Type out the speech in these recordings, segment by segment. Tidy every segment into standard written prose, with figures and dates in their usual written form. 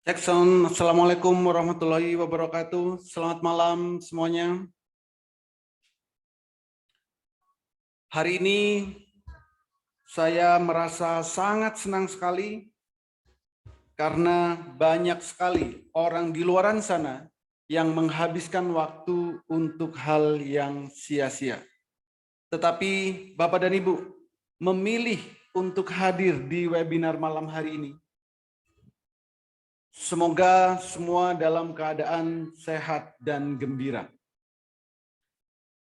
Jackson, Assalamualaikum warahmatullahi wabarakatuh. Selamat malam semuanya. Hari ini saya merasa sangat senang sekali karena banyak sekali orang di luar sana yang menghabiskan waktu untuk hal yang sia-sia. Tetapi Bapak dan Ibu memilih untuk hadir di webinar malam hari ini. Semoga semua dalam keadaan sehat dan gembira.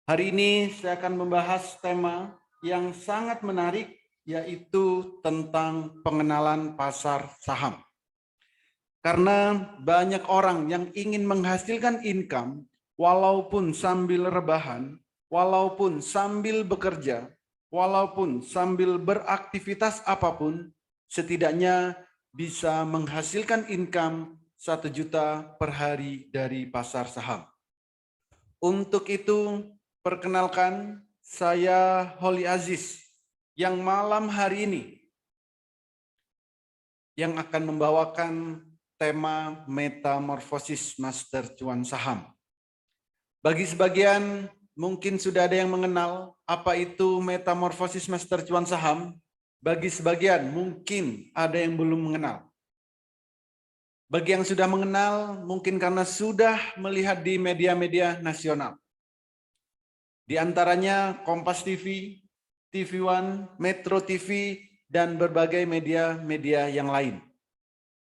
Hari ini saya akan membahas tema yang sangat menarik, yaitu tentang pengenalan pasar saham. Karena banyak orang yang ingin menghasilkan income, walaupun sambil rebahan, walaupun sambil bekerja, walaupun sambil beraktivitas apapun, setidaknya bisa menghasilkan income 1 juta per hari dari pasar saham. Untuk itu, perkenalkan, saya Holly Aziz yang malam hari ini yang akan membawakan tema metamorfosis master cuan saham. Bagi sebagian mungkin sudah ada yang mengenal apa itu metamorfosis master cuan saham. Bagi sebagian mungkin ada yang belum mengenal. Bagi yang sudah mengenal mungkin karena sudah melihat di media-media nasional. Di antaranya Kompas TV, TV One, Metro TV, dan berbagai media-media yang lain.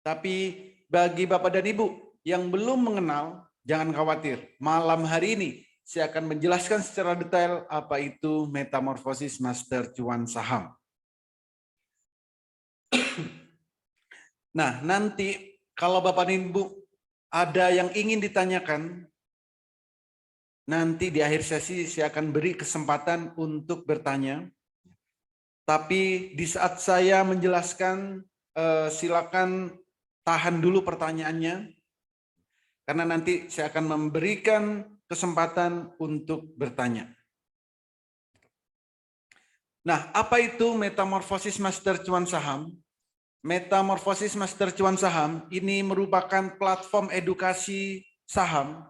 Tapi bagi Bapak dan Ibu yang belum mengenal, jangan khawatir. Malam hari ini saya akan menjelaskan secara detail apa itu metamorfosis master cuan saham. Nah, nanti kalau Bapak dan Ibu ada yang ingin ditanyakan, nanti di akhir sesi saya akan beri kesempatan untuk bertanya. Tapi di saat saya menjelaskan, silakan tahan dulu pertanyaannya. Karena nanti saya akan memberikan kesempatan untuk bertanya. Nah, apa itu metamorfosis master cuan saham? Metamorfosis master cuan saham ini merupakan platform edukasi saham,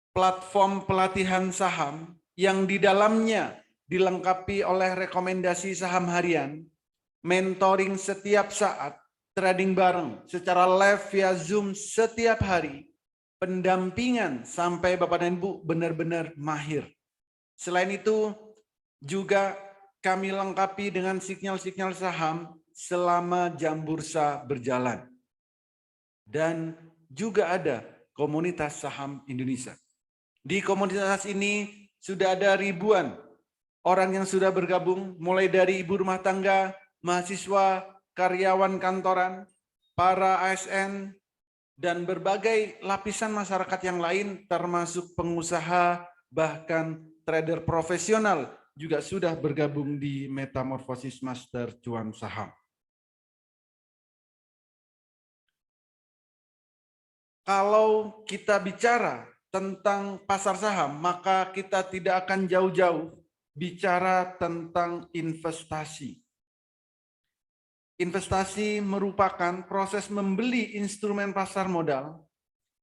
platform pelatihan saham yang di dalamnya dilengkapi oleh rekomendasi saham harian, mentoring setiap saat, trading bareng secara live via Zoom setiap hari, pendampingan sampai Bapak dan Ibu benar-benar mahir. Selain itu juga kami lengkapi dengan sinyal-sinyal saham selama jam bursa berjalan. Dan juga ada komunitas saham Indonesia. Di komunitas ini sudah ada ribuan orang yang sudah bergabung, mulai dari ibu rumah tangga, mahasiswa, karyawan kantoran, para ASN, dan berbagai lapisan masyarakat yang lain, termasuk pengusaha, bahkan trader profesional, juga sudah bergabung di Metamorfosis Master Cuan Saham. Kalau kita bicara tentang pasar saham, maka kita tidak akan jauh-jauh bicara tentang investasi. Investasi merupakan proses membeli instrumen pasar modal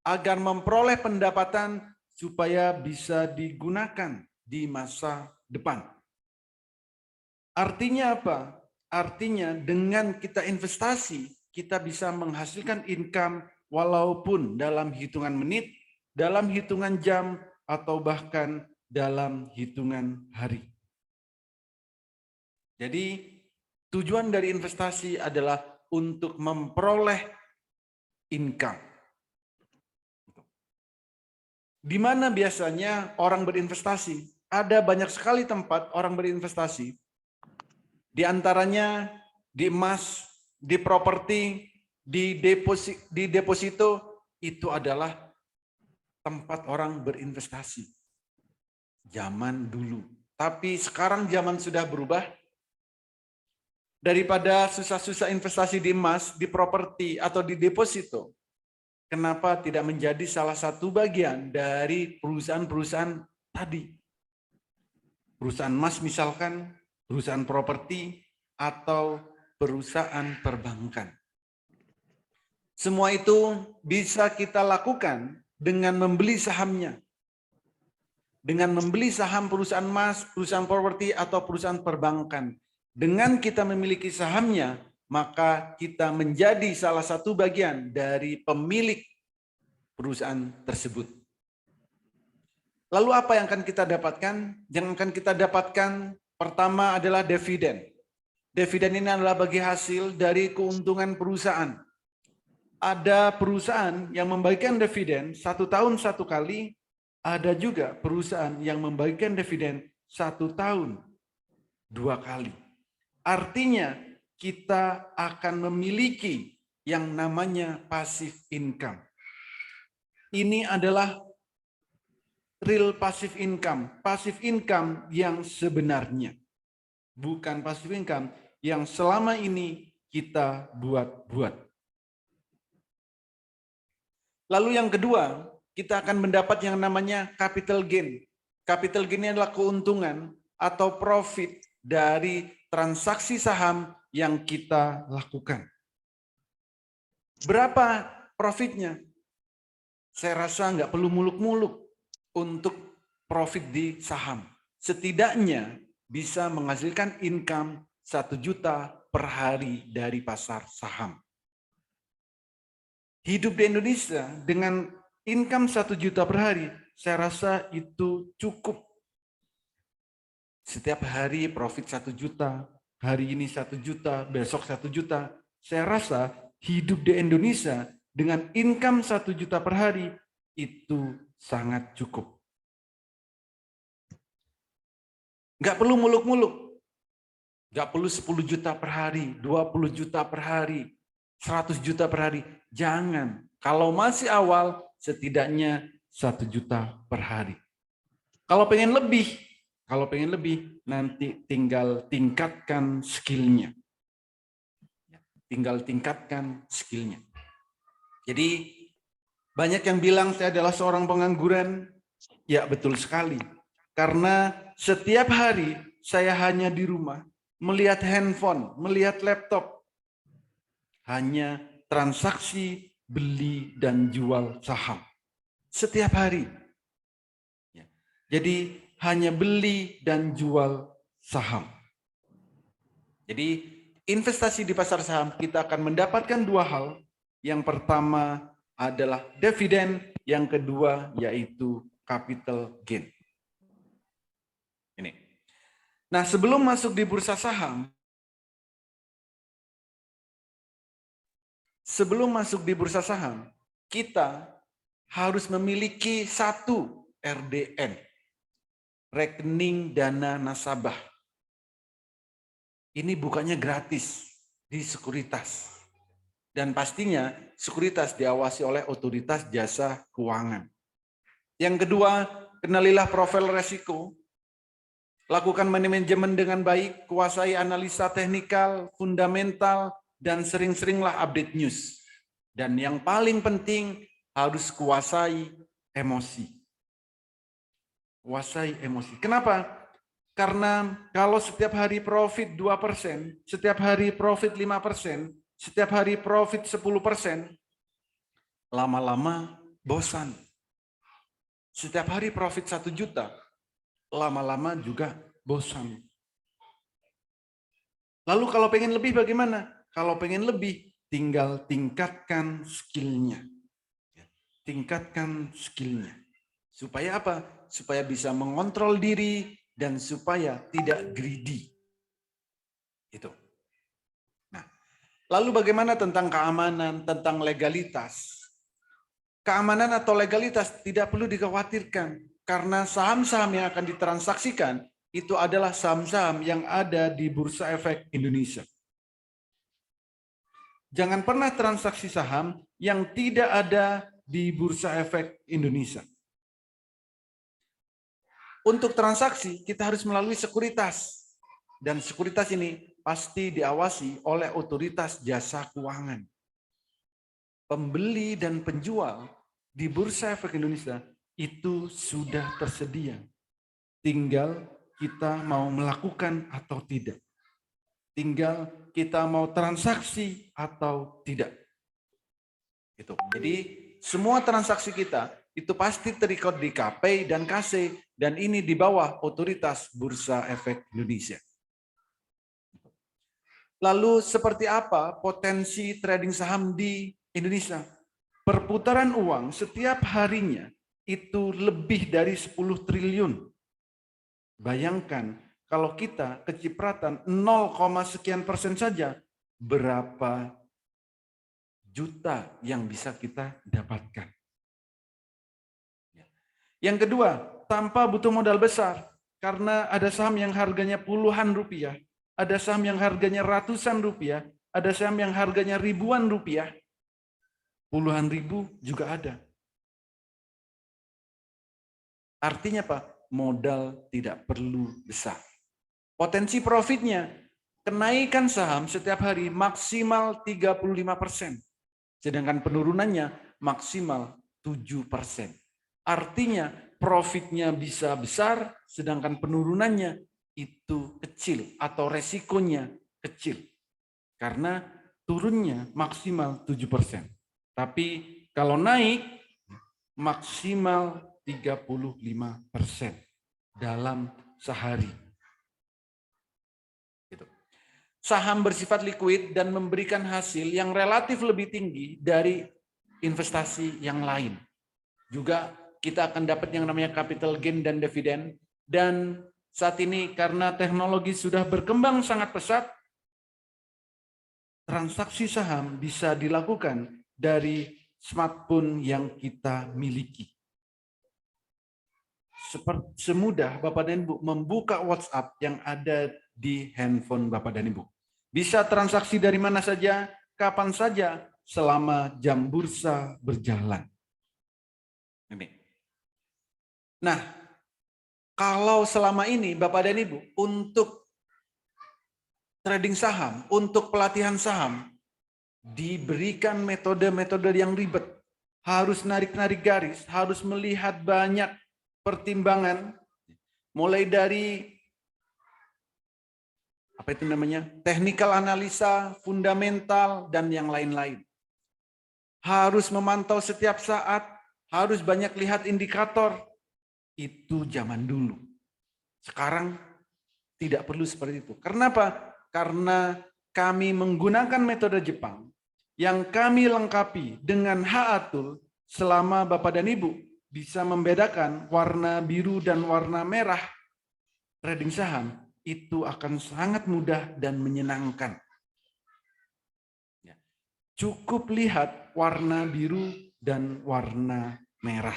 agar memperoleh pendapatan supaya bisa digunakan di masa depan. Artinya apa? Artinya dengan kita investasi, kita bisa menghasilkan income walaupun dalam hitungan menit, dalam hitungan jam, atau bahkan dalam hitungan hari. Jadi tujuan dari investasi adalah untuk memperoleh income. Di mana biasanya orang berinvestasi? Ada banyak sekali tempat orang berinvestasi. Di antaranya di emas, di properti, di deposito, itu adalah tempat orang berinvestasi. Zaman dulu. Tapi sekarang zaman sudah berubah. Daripada susah-susah investasi di emas, di properti, atau di deposito, kenapa tidak menjadi salah satu bagian dari perusahaan-perusahaan tadi? Perusahaan emas misalkan, perusahaan properti, atau perusahaan perbankan. Semua itu bisa kita lakukan dengan membeli sahamnya. Dengan membeli saham perusahaan emas, perusahaan properti, atau perusahaan perbankan. Dengan kita memiliki sahamnya, maka kita menjadi salah satu bagian dari pemilik perusahaan tersebut. Lalu apa yang akan kita dapatkan? Yang akan kita dapatkan pertama adalah dividen. Dividen ini adalah bagi hasil dari keuntungan perusahaan. Ada perusahaan yang membagikan dividen 1 tahun 1 kali, ada juga perusahaan yang membagikan dividen 1 tahun 2 kali. Artinya kita akan memiliki yang namanya passive income. Ini adalah real passive income yang sebenarnya. Bukan passive income yang selama ini kita buat-buat. Lalu yang kedua, kita akan mendapat yang namanya capital gain. Capital gain adalah keuntungan atau profit dari transaksi saham yang kita lakukan. Berapa profitnya? Saya rasa nggak perlu muluk-muluk untuk profit di saham. Setidaknya bisa menghasilkan income 1 juta per hari dari pasar saham. Hidup di Indonesia dengan income 1 juta per hari, saya rasa itu cukup. Setiap hari profit 1 juta, hari ini 1 juta, besok 1 juta. Saya rasa hidup di Indonesia dengan income 1 juta per hari itu sangat cukup. Nggak perlu muluk-muluk. Nggak perlu 10 juta per hari, 20 juta per hari, 100 juta per hari. Jangan. Kalau masih awal, setidaknya 1 juta per hari. Kalau pengen lebih, nanti tinggal tingkatkan skillnya. Jadi, banyak yang bilang saya adalah seorang pengangguran. Ya, betul sekali. Karena setiap hari saya hanya di rumah, melihat handphone, melihat laptop. Hanya transaksi beli dan jual saham. Setiap hari. Jadi hanya beli dan jual saham. Jadi investasi di pasar saham kita akan mendapatkan 2 hal. Yang pertama adalah dividen, yang kedua yaitu capital gain. Ini. Nah, sebelum masuk di bursa saham, kita harus memiliki 1 RDN, rekening dana nasabah. Ini bukannya gratis di sekuritas. Dan pastinya sekuritas diawasi oleh otoritas jasa keuangan. Yang kedua, kenalilah profil resiko. Lakukan manajemen dengan baik, kuasai analisa teknikal, fundamental, dan sering-seringlah update news. Dan yang paling penting harus kuasai emosi. Kenapa? Karena kalau setiap hari profit 2%, setiap hari profit 5%, setiap hari profit 10%, lama-lama bosan. Setiap hari profit 1 juta, lama-lama juga bosan. Lalu kalau pengen lebih bagaimana? Kalau pengen lebih, tinggal tingkatkan skillnya. Supaya apa? Supaya bisa mengontrol diri dan supaya tidak greedy. Itu. Nah, lalu bagaimana tentang keamanan, tentang legalitas? Keamanan atau legalitas tidak perlu dikhawatirkan karena saham-saham yang akan ditransaksikan itu adalah saham-saham yang ada di Bursa Efek Indonesia. Jangan pernah transaksi saham yang tidak ada di Bursa Efek Indonesia. Untuk transaksi, kita harus melalui sekuritas. Dan sekuritas ini pasti diawasi oleh otoritas jasa keuangan. Pembeli dan penjual di Bursa Efek Indonesia itu sudah tersedia. Tinggal kita mau melakukan atau tidak. Tinggal kita mau transaksi atau tidak. Gitu. Jadi semua transaksi kita itu pasti terrecord di KPI dan KC, dan ini di bawah otoritas Bursa Efek Indonesia. Lalu seperti apa potensi trading saham di Indonesia? Perputaran uang setiap harinya itu lebih dari 10 triliun. Bayangkan kalau kita kecipratan 0, sekian persen saja, berapa juta yang bisa kita dapatkan. Yang kedua, tanpa butuh modal besar, karena ada saham yang harganya puluhan rupiah, ada saham yang harganya ratusan rupiah, ada saham yang harganya ribuan rupiah, puluhan ribu juga ada. Artinya apa? Modal tidak perlu besar. Potensi profitnya, kenaikan saham setiap hari maksimal 35%, sedangkan penurunannya maksimal 7%. Artinya profitnya bisa besar, sedangkan penurunannya itu kecil atau resikonya kecil. Karena turunnya maksimal 7%. Tapi kalau naik maksimal 35% dalam sehari. Saham bersifat liquid dan memberikan hasil yang relatif lebih tinggi dari investasi yang lain. Juga kita akan dapat yang namanya capital gain dan dividen. Dan saat ini karena teknologi sudah berkembang sangat pesat, transaksi saham bisa dilakukan dari smartphone yang kita miliki. Semudah Bapak dan Ibu membuka WhatsApp yang ada di handphone Bapak dan Ibu. Bisa transaksi dari mana saja, kapan saja, selama jam bursa berjalan. Ini. Nah, kalau selama ini Bapak dan Ibu untuk trading saham, untuk pelatihan saham, diberikan metode-metode yang ribet, harus narik-narik garis, harus melihat banyak pertimbangan, mulai dari apa itu namanya, technical analisa, fundamental, dan yang lain-lain. Harus memantau setiap saat, harus banyak lihat indikator. Itu zaman dulu. Sekarang tidak perlu seperti itu. Kenapa? Karena kami menggunakan metode Jepang yang kami lengkapi dengan H-Atul selama Bapak dan Ibu bisa membedakan warna biru dan warna merah trading saham, itu akan sangat mudah dan menyenangkan. Cukup lihat warna biru dan warna merah.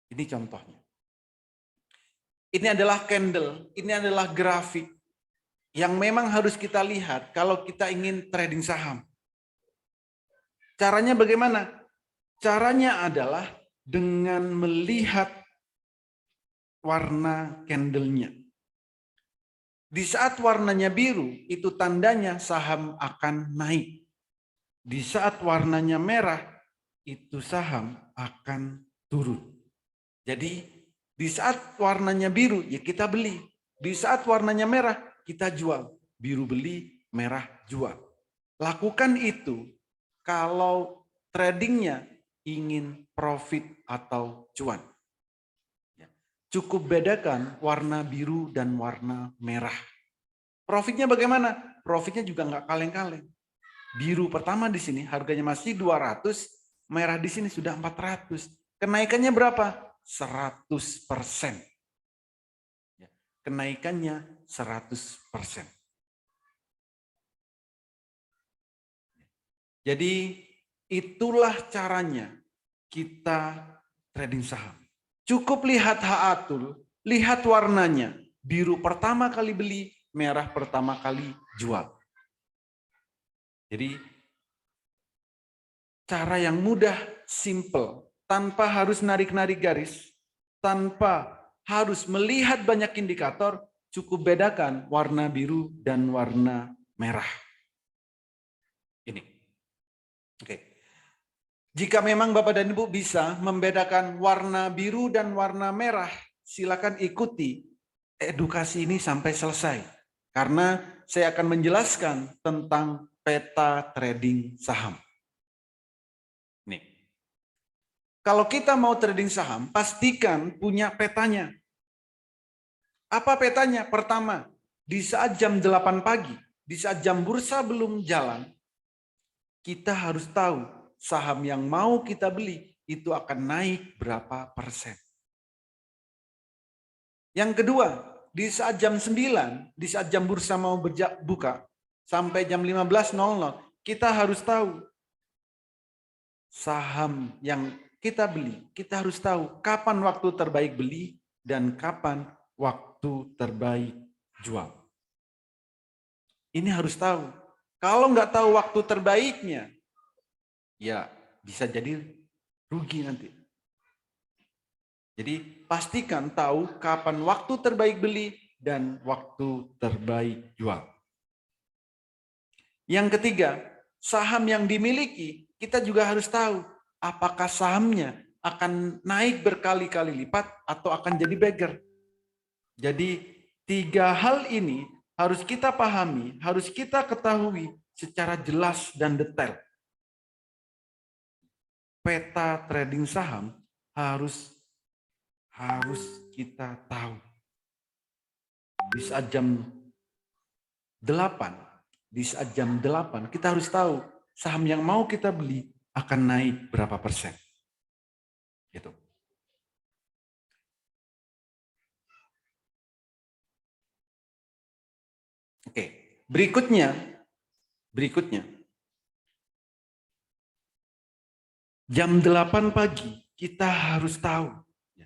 Ini contohnya. Ini adalah candle, ini adalah grafik yang memang harus kita lihat kalau kita ingin trading saham. Caranya bagaimana? Caranya adalah dengan melihat warna candlenya. Di saat warnanya biru, itu tandanya saham akan naik. Di saat warnanya merah, itu saham akan turun. Jadi, di saat warnanya biru, ya kita beli. Di saat warnanya merah, kita jual. Biru beli, merah jual. Lakukan itu kalau tradingnya ingin profit atau cuan. Cukup bedakan warna biru dan warna merah. Profitnya bagaimana? Profitnya juga nggak kaleng-kaleng. Biru pertama di sini harganya masih 200, merah di sini sudah 400. Kenaikannya berapa? 100%. Kenaikannya 100%. Jadi itulah caranya kita trading saham. Cukup lihat H-Atul, lihat warnanya. Biru pertama kali beli, merah pertama kali jual. Jadi cara yang mudah, simple, tanpa harus narik-narik garis, tanpa harus melihat banyak indikator, cukup bedakan warna biru dan warna merah. Ini. Oke. Jika memang Bapak dan Ibu bisa membedakan warna biru dan warna merah, silakan ikuti edukasi ini sampai selesai. Karena saya akan menjelaskan tentang peta trading saham. Kalau kita mau trading saham, pastikan punya petanya. Apa petanya? Pertama, di saat jam 8 pagi, di saat jam bursa belum jalan, kita harus tahu saham yang mau kita beli itu akan naik berapa persen. Yang kedua, di saat jam 9, di saat jam bursa mau buka, sampai jam 15.00, kita harus tahu saham yang kita beli. Kita harus tahu kapan waktu terbaik beli dan kapan waktu terbaik jual. Ini harus tahu. Kalau nggak tahu waktu terbaiknya, ya bisa jadi rugi nanti. Jadi pastikan tahu kapan waktu terbaik beli dan waktu terbaik jual. Yang ketiga, saham yang dimiliki, kita juga harus tahu apakah sahamnya akan naik berkali-kali lipat atau akan jadi beggar. Jadi 3 hal ini harus kita pahami, harus kita ketahui secara jelas dan detail. Peta trading saham harus kita tahu. Di saat jam 8, kita harus tahu saham yang mau kita beli akan naik berapa persen. Gitu. Oke, berikutnya jam 8 pagi kita harus tahu.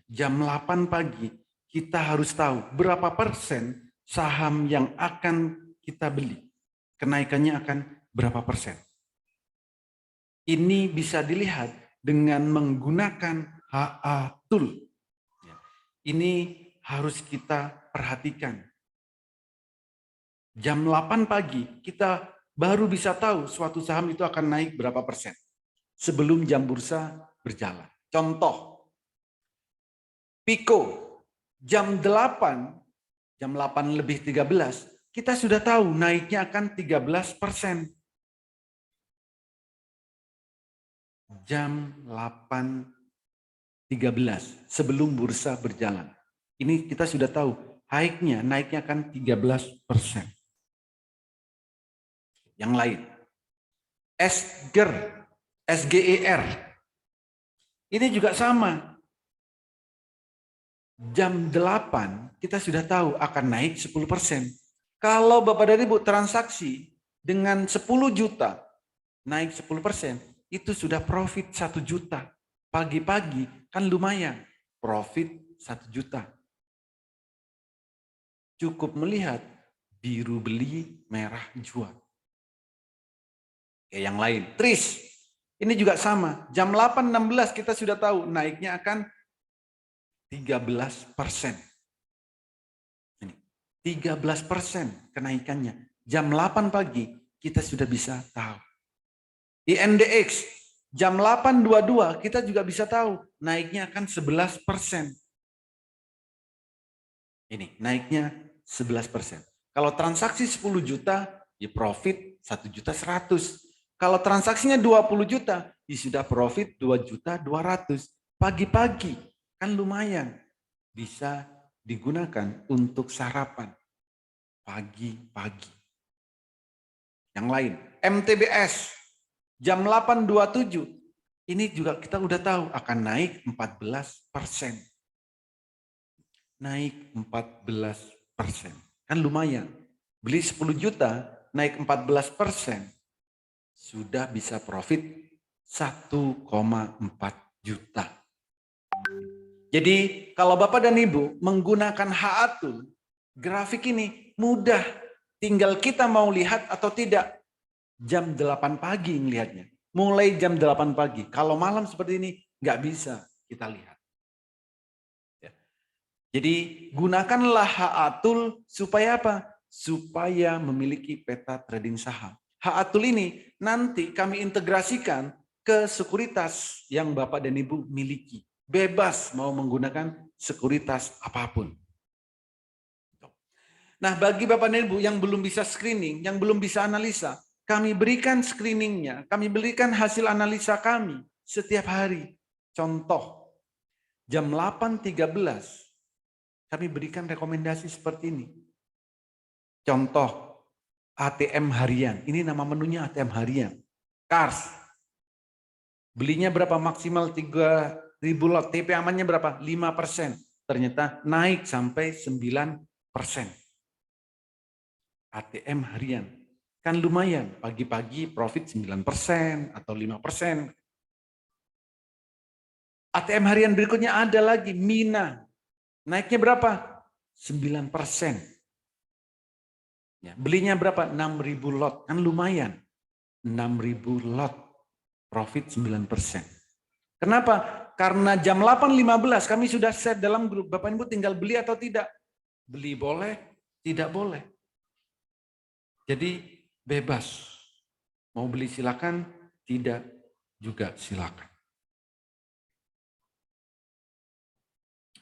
Jam 8 pagi kita harus tahu berapa persen saham yang akan kita beli. Kenaikannya akan berapa persen. Ini bisa dilihat dengan menggunakan HA Tool. Ini harus kita perhatikan. Jam 8 pagi kita baru bisa tahu suatu saham itu akan naik berapa persen sebelum jam bursa berjalan. Contoh, Pico, jam 8 lebih 13, kita sudah tahu naiknya akan 13%. Jam 8.13 sebelum bursa berjalan. Ini kita sudah tahu naiknya akan 13%. Yang lain, SGER. Ini juga sama. Jam 8 kita sudah tahu akan naik 10%. Kalau Bapak dan Ibu transaksi dengan 10 juta naik 10%, itu sudah profit 1 juta. Pagi-pagi kan lumayan, profit 1 juta. Cukup melihat biru beli, merah jual. Yang lain, TRIS. Ini juga sama. Jam 8.16 kita sudah tahu naiknya akan 13%. Ini 13% kenaikannya. Jam 8 pagi kita sudah bisa tahu. INDX jam 8.22 kita juga bisa tahu naiknya akan 11%. Ini naiknya 11%. Kalau transaksi 10 juta, ya profit 1.100.000. Kalau transaksinya 20 juta, ya sudah profit 2.200.000. Pagi-pagi kan lumayan, bisa digunakan untuk sarapan pagi-pagi. Yang lain, MTBS jam 8.27, ini juga kita udah tahu akan naik 14%. Naik 14%. Kan lumayan. Beli 10 juta, naik 14%, sudah bisa profit 1,4 juta. Jadi kalau Bapak dan Ibu menggunakan HA Tool, grafik ini mudah. Tinggal kita mau lihat atau tidak. Jam 8 pagi melihatnya. Mulai jam 8 pagi. Kalau malam seperti ini nggak bisa kita lihat. Ya. Jadi gunakanlah HA Tool supaya apa? Supaya memiliki peta trading saham. HA Tool ini nanti kami integrasikan ke sekuritas yang Bapak dan Ibu miliki. Bebas mau menggunakan sekuritas apapun. Nah, bagi Bapak dan Ibu yang belum bisa screening, yang belum bisa analisa, kami berikan screeningnya, kami berikan hasil analisa kami setiap hari. Contoh, jam 8.13 kami berikan rekomendasi seperti ini. Contoh, ATM harian. Ini nama menunya ATM harian. Kars. Belinya berapa? Maksimal 3.000 lot. TP amannya berapa? 5%. Ternyata naik sampai 9%. ATM harian. Kan lumayan. Pagi-pagi profit 9% atau 5%. ATM harian berikutnya ada lagi. Mina. Naiknya berapa? 9%. Ya, belinya berapa? 6.000 lot. Kan lumayan. 6.000 lot. Profit 9%. Kenapa? Karena jam 8.15 kami sudah set dalam grup. Bapak Ibu tinggal beli atau tidak? Beli boleh, tidak boleh. Jadi bebas. Mau beli silakan, tidak juga silakan.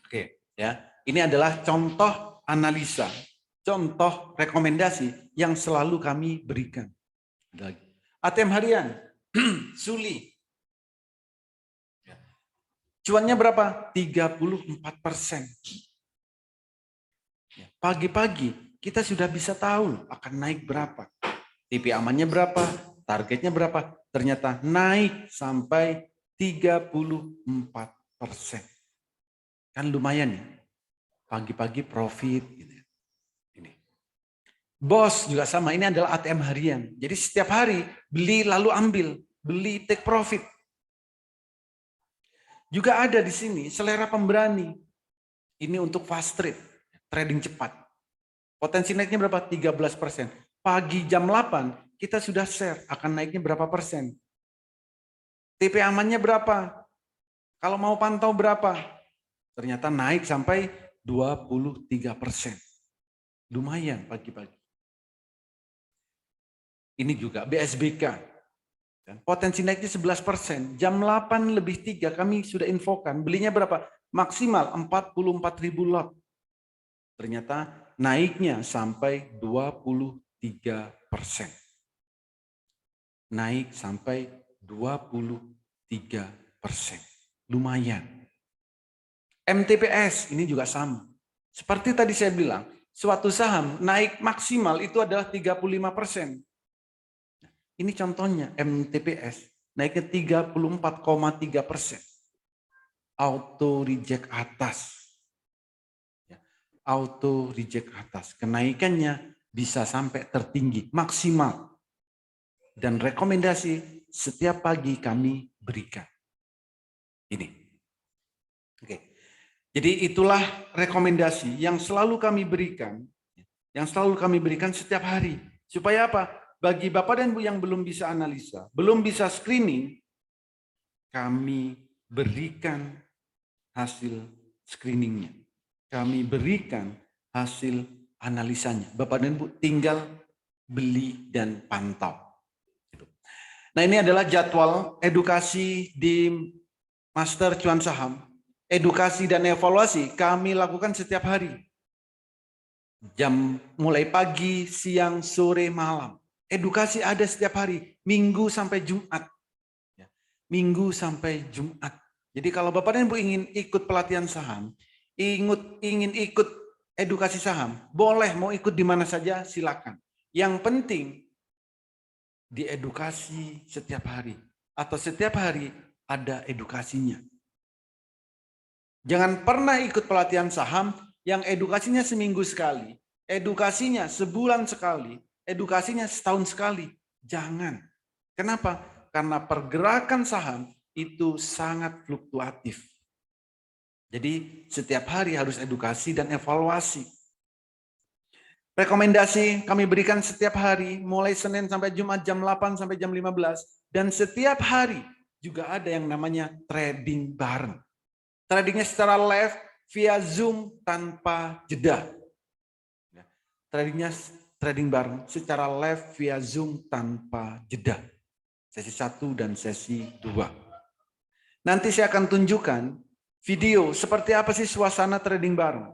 Oke, ya. Ini adalah contoh analisa, contoh rekomendasi yang selalu kami berikan. Ada lagi. ATM harian, Suli. Cuannya berapa? 34%. Pagi-pagi kita sudah bisa tahu akan naik berapa. TP amannya berapa, targetnya berapa. Ternyata naik sampai 34%. Kan lumayan ya. Pagi-pagi profit. Ini. Bos juga sama, ini adalah ATM harian. Jadi setiap hari beli lalu ambil, beli take profit. Juga ada di sini selera pemberani. Ini untuk fast trade, trading cepat. Potensi naiknya berapa? 13%. Pagi jam 8 kita sudah share akan naiknya berapa persen. TP amannya berapa? Kalau mau pantau berapa? Ternyata naik sampai 23%. Lumayan pagi-pagi. Ini juga BSBK. Potensi naiknya 11%. Jam 8:03 kami sudah infokan. Belinya berapa? Maksimal 44.000 lot. Ternyata naiknya sampai 23%. Naik sampai 23%. Lumayan. MTPS ini juga sama. Seperti tadi saya bilang, suatu saham naik maksimal itu adalah 35%. Ini contohnya MTPS naiknya 34,3%. Auto reject atas. Auto reject atas. Kenaikannya bisa sampai tertinggi, maksimal. Dan rekomendasi setiap pagi kami berikan. Ini. Oke. Jadi itulah rekomendasi yang selalu kami berikan. Yang selalu kami berikan setiap hari. Supaya apa? Bagi Bapak dan Ibu yang belum bisa analisa, belum bisa screening, kami berikan hasil screeningnya. Kami berikan hasil analisanya. Bapak dan Ibu tinggal beli dan pantau. Nah, ini adalah jadwal edukasi di Master Cuan Saham. Edukasi dan evaluasi kami lakukan setiap hari. Jam mulai pagi, siang, sore, malam. Edukasi ada setiap hari, Minggu sampai Jumat. Minggu sampai Jumat. Jadi kalau Bapak dan Ibu ingin ikut pelatihan saham, ingin ikut edukasi saham, boleh mau ikut di mana saja silakan. Yang penting diedukasi setiap hari. Atau setiap hari ada edukasinya. Jangan pernah ikut pelatihan saham yang edukasinya seminggu sekali, edukasinya sebulan sekali, edukasinya setahun sekali. Jangan. Kenapa? Karena pergerakan saham itu sangat fluktuatif. Jadi setiap hari harus edukasi dan evaluasi. Rekomendasi kami berikan setiap hari, mulai Senin sampai Jumat jam 8 sampai jam 15. Dan setiap hari juga ada yang namanya trading bareng. Tradingnya secara live via Zoom tanpa jeda. Trading bareng secara live via Zoom tanpa jeda. Sesi 1 dan sesi 2. Nanti saya akan tunjukkan video seperti apa sih suasana trading bareng.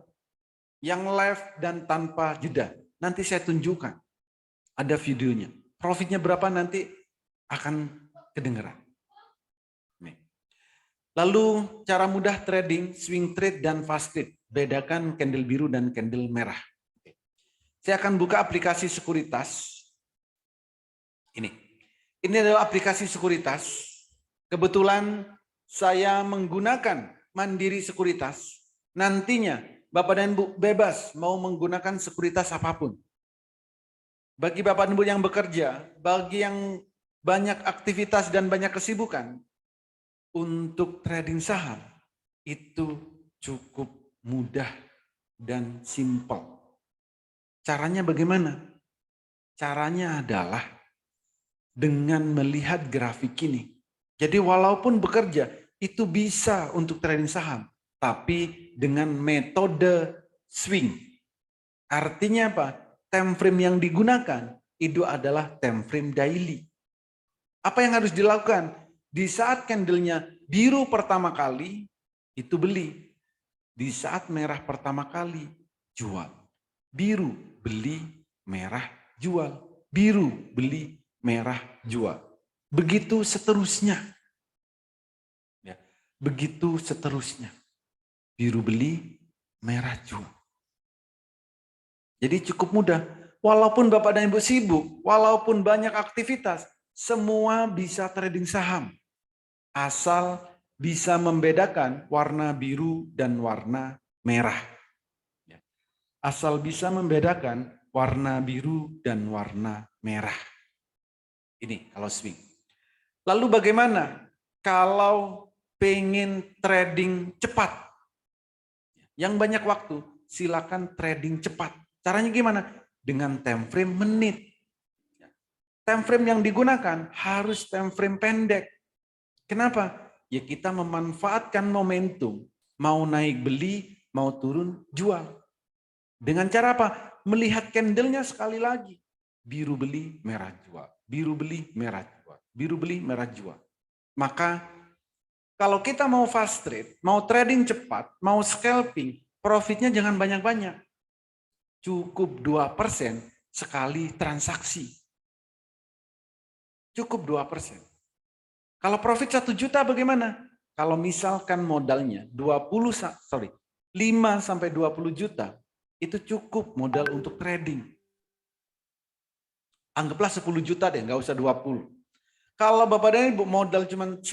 Yang live dan tanpa jeda. Nanti saya tunjukkan. Ada videonya. Profitnya berapa nanti akan kedengeran. Lalu cara mudah trading, swing trade dan fast trade. Bedakan candle biru dan candle merah. Saya akan buka aplikasi sekuritas. Ini adalah aplikasi sekuritas. Kebetulan saya menggunakan Mandiri Sekuritas. Nantinya Bapak dan Ibu bebas mau menggunakan sekuritas apapun. Bagi Bapak dan Ibu yang bekerja, bagi yang banyak aktivitas dan banyak kesibukan, untuk trading saham itu cukup mudah dan simpel. Caranya bagaimana? Caranya adalah dengan melihat grafik ini. Jadi walaupun bekerja itu bisa untuk trading saham, tapi dengan metode swing. Artinya apa? Time frame yang digunakan itu adalah time frame daily. Apa yang harus dilakukan? Di saat candlenya biru pertama kali, itu beli. Di saat merah pertama kali, jual. Biru, beli, merah, jual. Biru, beli, merah, jual. Begitu seterusnya. Ya, begitu seterusnya. Biru beli, merah jual. Jadi cukup mudah. Walaupun Bapak dan Ibu sibuk, walaupun banyak aktivitas, semua bisa trading saham. Asal bisa membedakan warna biru dan warna merah. Asal bisa membedakan warna biru dan warna merah. Ini kalau swing. Lalu bagaimana kalau pengen trading cepat? Yang banyak waktu, silakan trading cepat. Caranya gimana? Dengan time frame menit. Time frame yang digunakan harus time frame pendek. Kenapa? Ya kita memanfaatkan momentum. Mau naik beli, mau turun jual. Dengan cara apa? Melihat candlenya sekali lagi. Biru beli, merah jual. Biru beli, merah jual. Biru beli, merah jual. Maka kalau kita mau fast trade, mau trading cepat, mau scalping, profitnya jangan banyak-banyak. Cukup 2% sekali transaksi. Cukup 2%. Kalau profit 1 juta bagaimana? Kalau misalkan modalnya 5 sampai 20 juta, itu cukup modal untuk trading. Anggaplah 10 juta deh, nggak usah 20. Kalau Bapak dan Ibu modal cuma 10,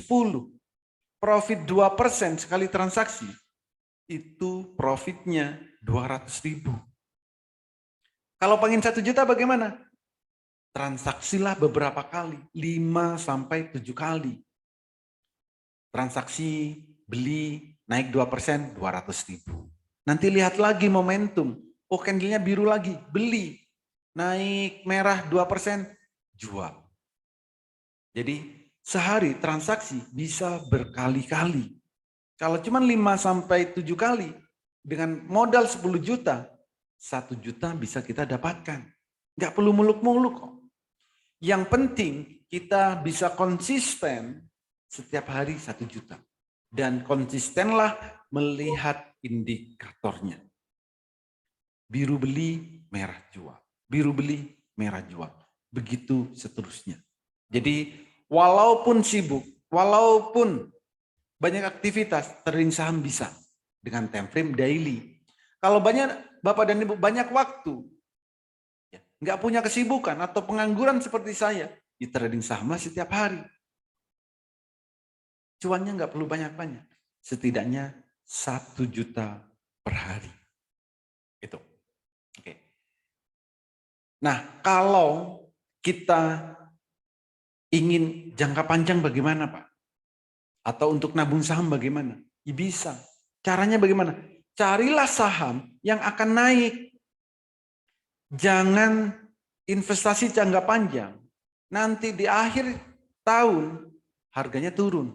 profit 2% sekali transaksi, itu profitnya 200.000. Kalau pengen 1 juta bagaimana? Transaksilah beberapa kali, 5 sampai 7 kali. Transaksi, beli, naik 2%, 200.000. Nanti lihat lagi momentum. Oh, candlenya biru lagi, beli. Naik merah 2%, jual. Jadi sehari transaksi bisa berkali-kali. Kalau cuma 5 sampai 7 kali, dengan modal 10 juta, 1 juta bisa kita dapatkan. Nggak perlu muluk-muluk kok. Yang penting kita bisa konsisten setiap hari 1 juta. Dan konsistenlah melihat indikatornya. Biru beli, merah jual. Biru beli, merah jual. Begitu seterusnya. Jadi walaupun sibuk, walaupun banyak aktivitas, trading saham bisa. Dengan time frame daily. Kalau banyak Bapak dan Ibu banyak waktu, nggak punya kesibukan atau pengangguran seperti saya, di trading saham setiap hari. Cuannya nggak perlu banyak-banyak. Setidaknya 1 juta per hari. Itu. Oke. Nah, kalau kita ingin jangka panjang bagaimana, Pak? Atau untuk nabung saham bagaimana? Ya bisa. Caranya bagaimana? Carilah saham yang akan naik. Jangan investasi jangka panjang. Nanti di akhir tahun harganya turun.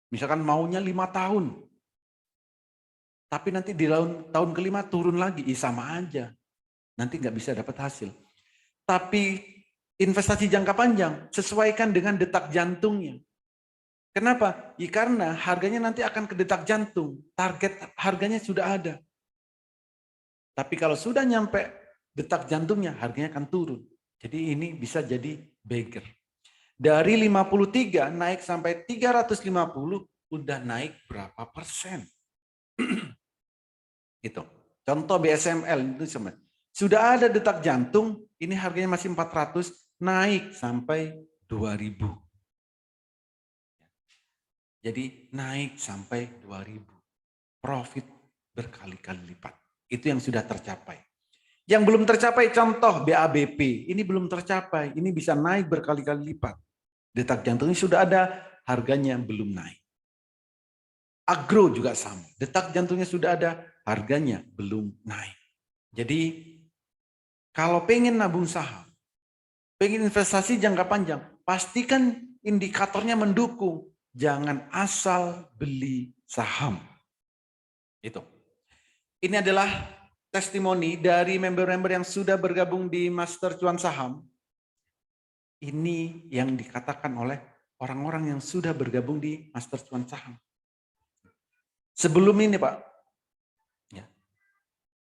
Misalkan maunya 5 tahun. Tapi nanti di tahun kelima turun lagi. Sama aja. Nanti nggak bisa dapat hasil. Tapi investasi jangka panjang sesuaikan dengan detak jantungnya. Kenapa? Ya karena harganya nanti akan ke detak jantung. Target harganya sudah ada. Tapi kalau sudah nyampe detak jantungnya, harganya akan turun. Jadi ini bisa jadi beggar. Dari 53 naik sampai 350, udah naik berapa persen. Itu. Contoh BSML itu sebenarnya. Sudah ada detak jantung, ini harganya masih 400, naik sampai 2000. Jadi naik sampai 2000. Profit berkali-kali lipat. Itu yang sudah tercapai. Yang belum tercapai contoh BABP, ini belum tercapai, ini bisa naik berkali-kali lipat. Detak jantungnya sudah ada, harganya belum naik. Agro juga sama, detak jantungnya sudah ada, harganya belum naik. Jadi kalau pengen nabung saham, pengen investasi jangka panjang, pastikan indikatornya mendukung. Jangan asal beli saham. Itu. Ini adalah testimoni dari member-member yang sudah bergabung di Master Cuan Saham. Ini yang dikatakan oleh orang-orang yang sudah bergabung di Master Cuan Saham. Sebelum ini Pak, ya,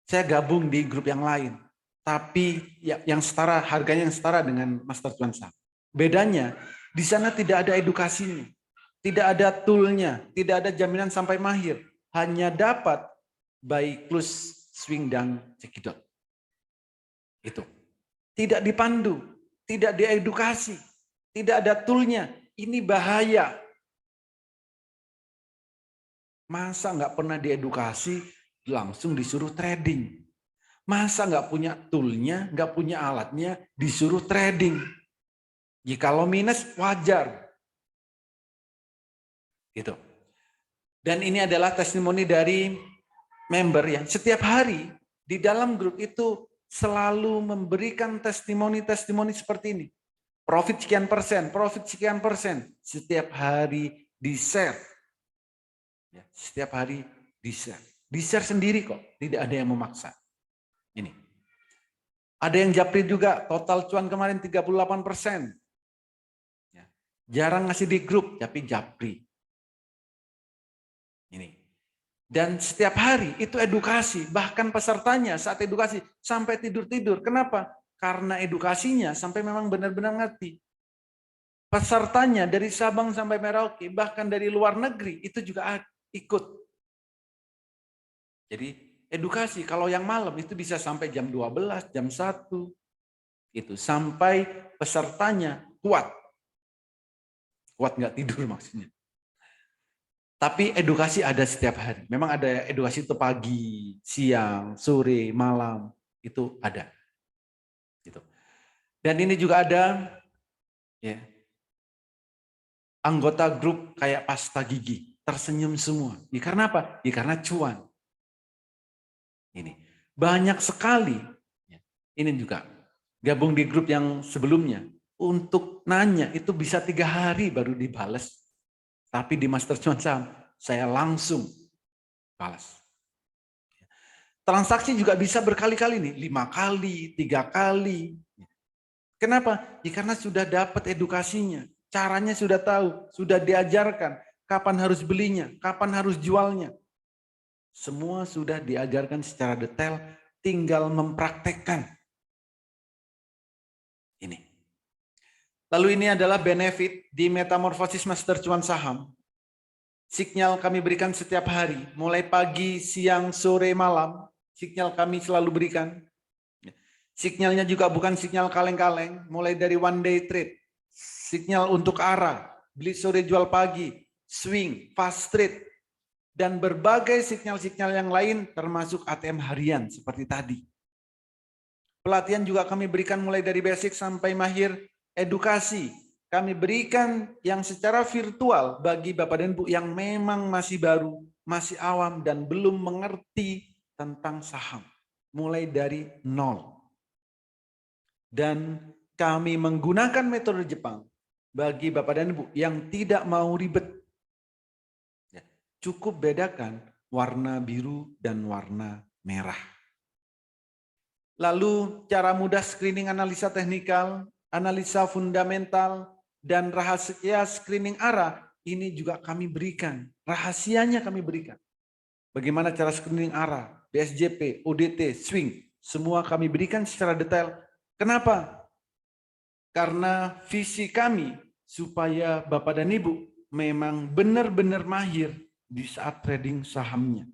saya gabung di grup yang lain, tapi yang setara, harganya yang setara dengan Master Cuan Saham. Bedanya, di sana tidak ada edukasinya, tidak ada toolnya, tidak ada jaminan sampai mahir, hanya dapat buy, close, swing, dan cekidot. Itu. Tidak dipandu, tidak diedukasi, tidak ada toolnya. Ini bahaya. Masa nggak pernah diedukasi, langsung disuruh trading. Masa nggak punya toolnya, nggak punya alatnya, disuruh trading. Jikalau minus, wajar. Gitu. Dan ini adalah testimoni dari member yang setiap hari di dalam grup itu selalu memberikan testimoni-testimoni seperti ini. Profit sekian persen, profit sekian persen. Setiap hari di-share. Ya, setiap hari di-share. Di-share sendiri kok, tidak ada yang memaksa. Ini. Ada yang japri juga, total cuan kemarin 38%. Ya. Jarang ngasih di grup, tapi japri. Ini. Dan setiap hari itu edukasi, bahkan pesertanya saat edukasi sampai tidur-tidur. Kenapa? Karena edukasinya sampai memang benar-benar ngerti. Pesertanya dari Sabang sampai Merauke, bahkan dari luar negeri, itu juga ikut. Jadi edukasi, kalau yang malam itu bisa sampai jam 12, jam 1. Itu sampai pesertanya kuat. Kuat nggak tidur maksudnya. Tapi edukasi ada setiap hari. Memang ada edukasi itu pagi, siang, sore, malam. Itu ada. Gitu. Dan ini juga ada ya, anggota grup kayak pasta gigi. Tersenyum semua. Ya, karena apa? Ya, karena cuan. Ini banyak sekali. Ini juga gabung di grup yang sebelumnya. Untuk nanya itu bisa 3 hari baru dibalas. Tapi di Master Cuan Saham saya langsung balas. Transaksi juga bisa berkali-kali nih, 5 kali, 3 kali. Kenapa? Ya karena sudah dapat edukasinya. Caranya sudah tahu, sudah diajarkan. Kapan harus belinya, kapan harus jualnya. Semua sudah diajarkan secara detail, tinggal mempraktekkan. Ini. Lalu ini adalah benefit di Metamorfosis Master Cuan Saham. Sinyal kami berikan setiap hari, mulai pagi, siang, sore, malam. Sinyal kami selalu berikan. Sinyalnya juga bukan sinyal kaleng-kaleng, mulai dari one day trade. Sinyal untuk arah, beli sore jual pagi, swing, fast trade, dan berbagai sinyal-sinyal yang lain termasuk ATM harian seperti tadi. Pelatihan juga kami berikan mulai dari basic sampai mahir, edukasi. Kami berikan yang secara virtual bagi Bapak dan Ibu yang memang masih baru, masih awam dan belum mengerti tentang saham. Mulai dari nol. Dan kami menggunakan metode Jepang bagi Bapak dan Ibu yang tidak mau ribet. Cukup bedakan warna biru dan warna merah. Lalu cara mudah screening analisa teknikal, analisa fundamental, dan rahasia screening arah ini juga kami berikan. Rahasianya kami berikan. Bagaimana cara screening arah, BSJP, ODT, swing, semua kami berikan secara detail. Kenapa? Karena visi kami supaya Bapak dan Ibu memang benar-benar mahir di saat trading sahamnya.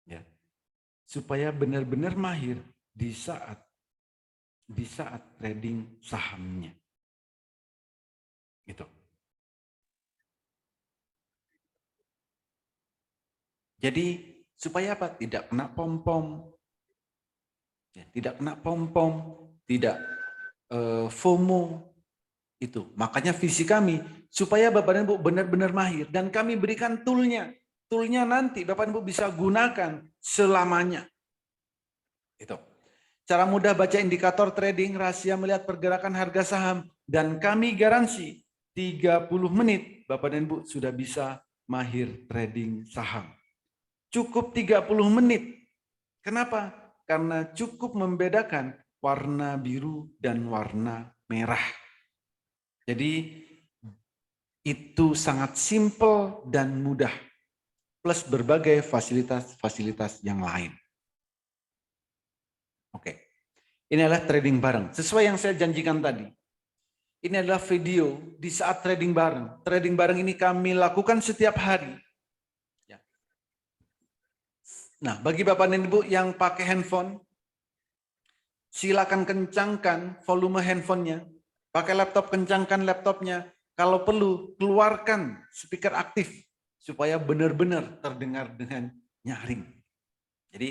Ya. Supaya benar-benar mahir di saat trading sahamnya. Gitu. Jadi supaya apa? Tidak kena pom-pom. Ya, tidak kena pom-pom, tidak FOMO. Itu. Makanya visi kami supaya Bapak dan Ibu benar-benar mahir dan kami berikan toolnya. Toolnya nanti Bapak dan Ibu bisa gunakan selamanya. Itu. Cara mudah baca indikator trading, rahasia melihat pergerakan harga saham, dan kami garansi 30 menit Bapak dan Ibu sudah bisa mahir trading saham. Cukup 30 menit. Kenapa? Karena cukup membedakan warna biru dan warna merah. Jadi itu sangat simpel dan mudah. Plus berbagai fasilitas-fasilitas yang lain. Oke. Ini adalah trading bareng. Sesuai yang saya janjikan tadi. Ini adalah video di saat trading bareng. Trading bareng ini kami lakukan setiap hari. Nah, bagi Bapak dan Ibu yang pakai handphone, silakan kencangkan volume handphonenya. Pakai laptop, kencangkan laptopnya. Kalau perlu, keluarkan speaker aktif supaya benar-benar terdengar dengan nyaring. Jadi,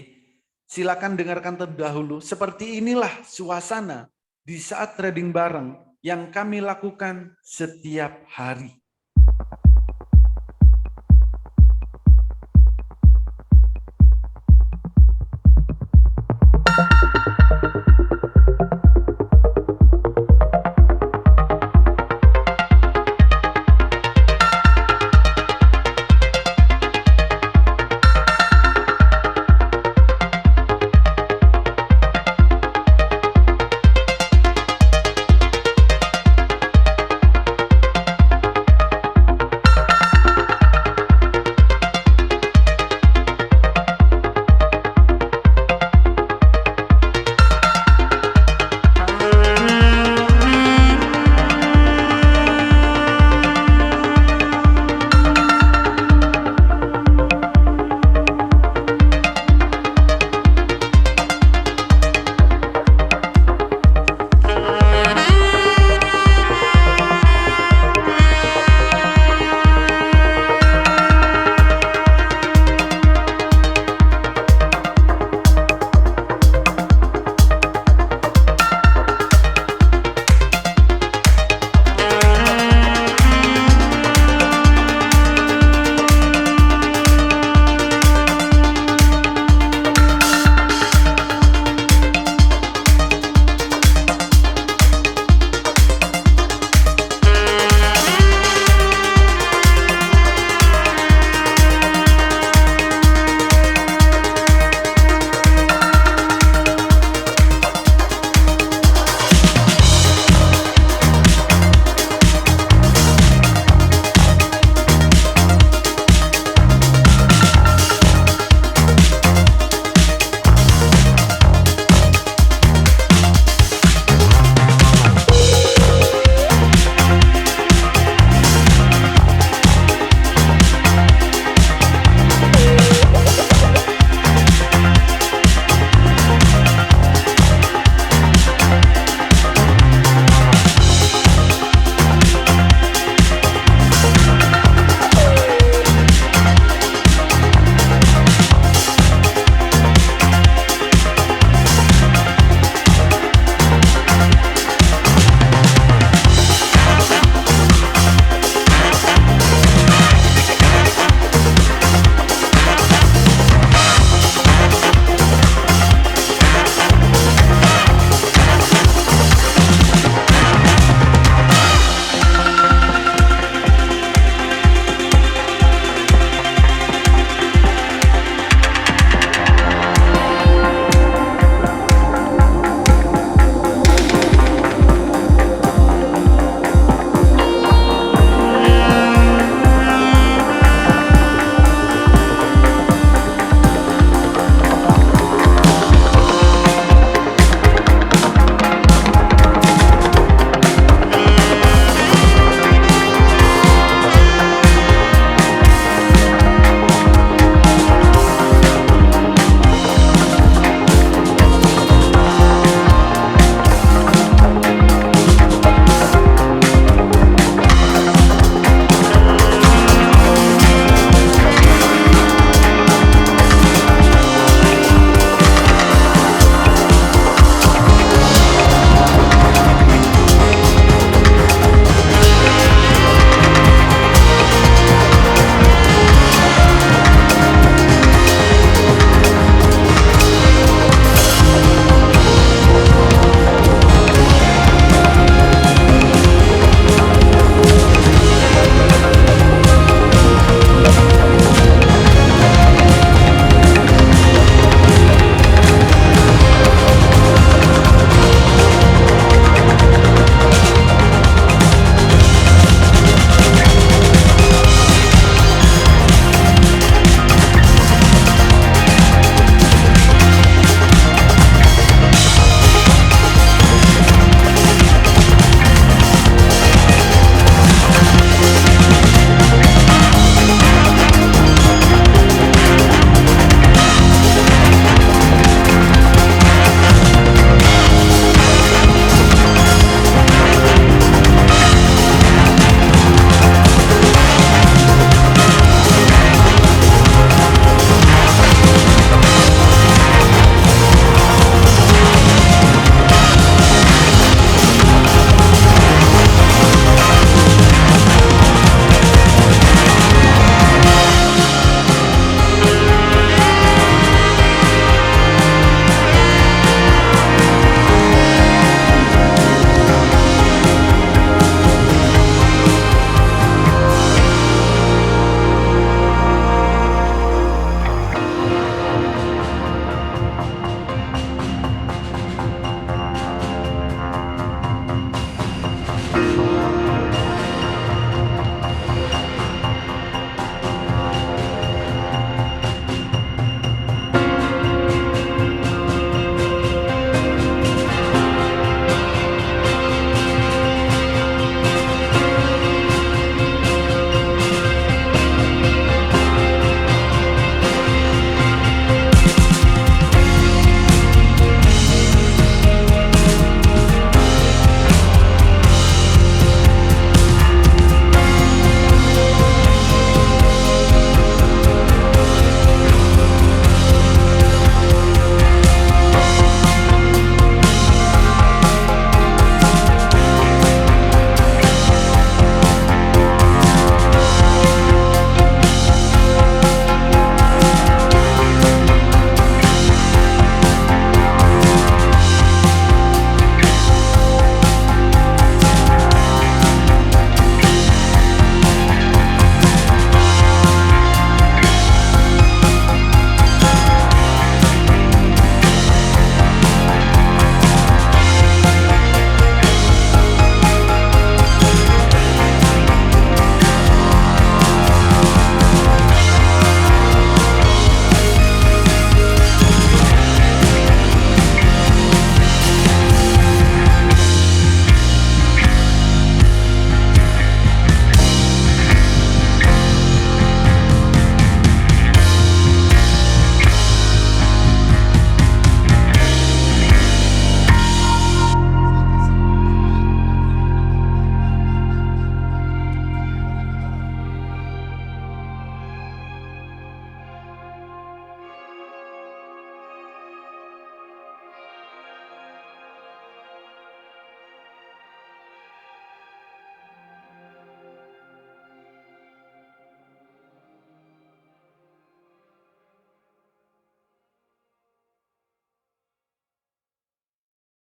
silakan dengarkan terlebih dahulu. Seperti inilah suasana di saat trading bareng yang kami lakukan setiap hari.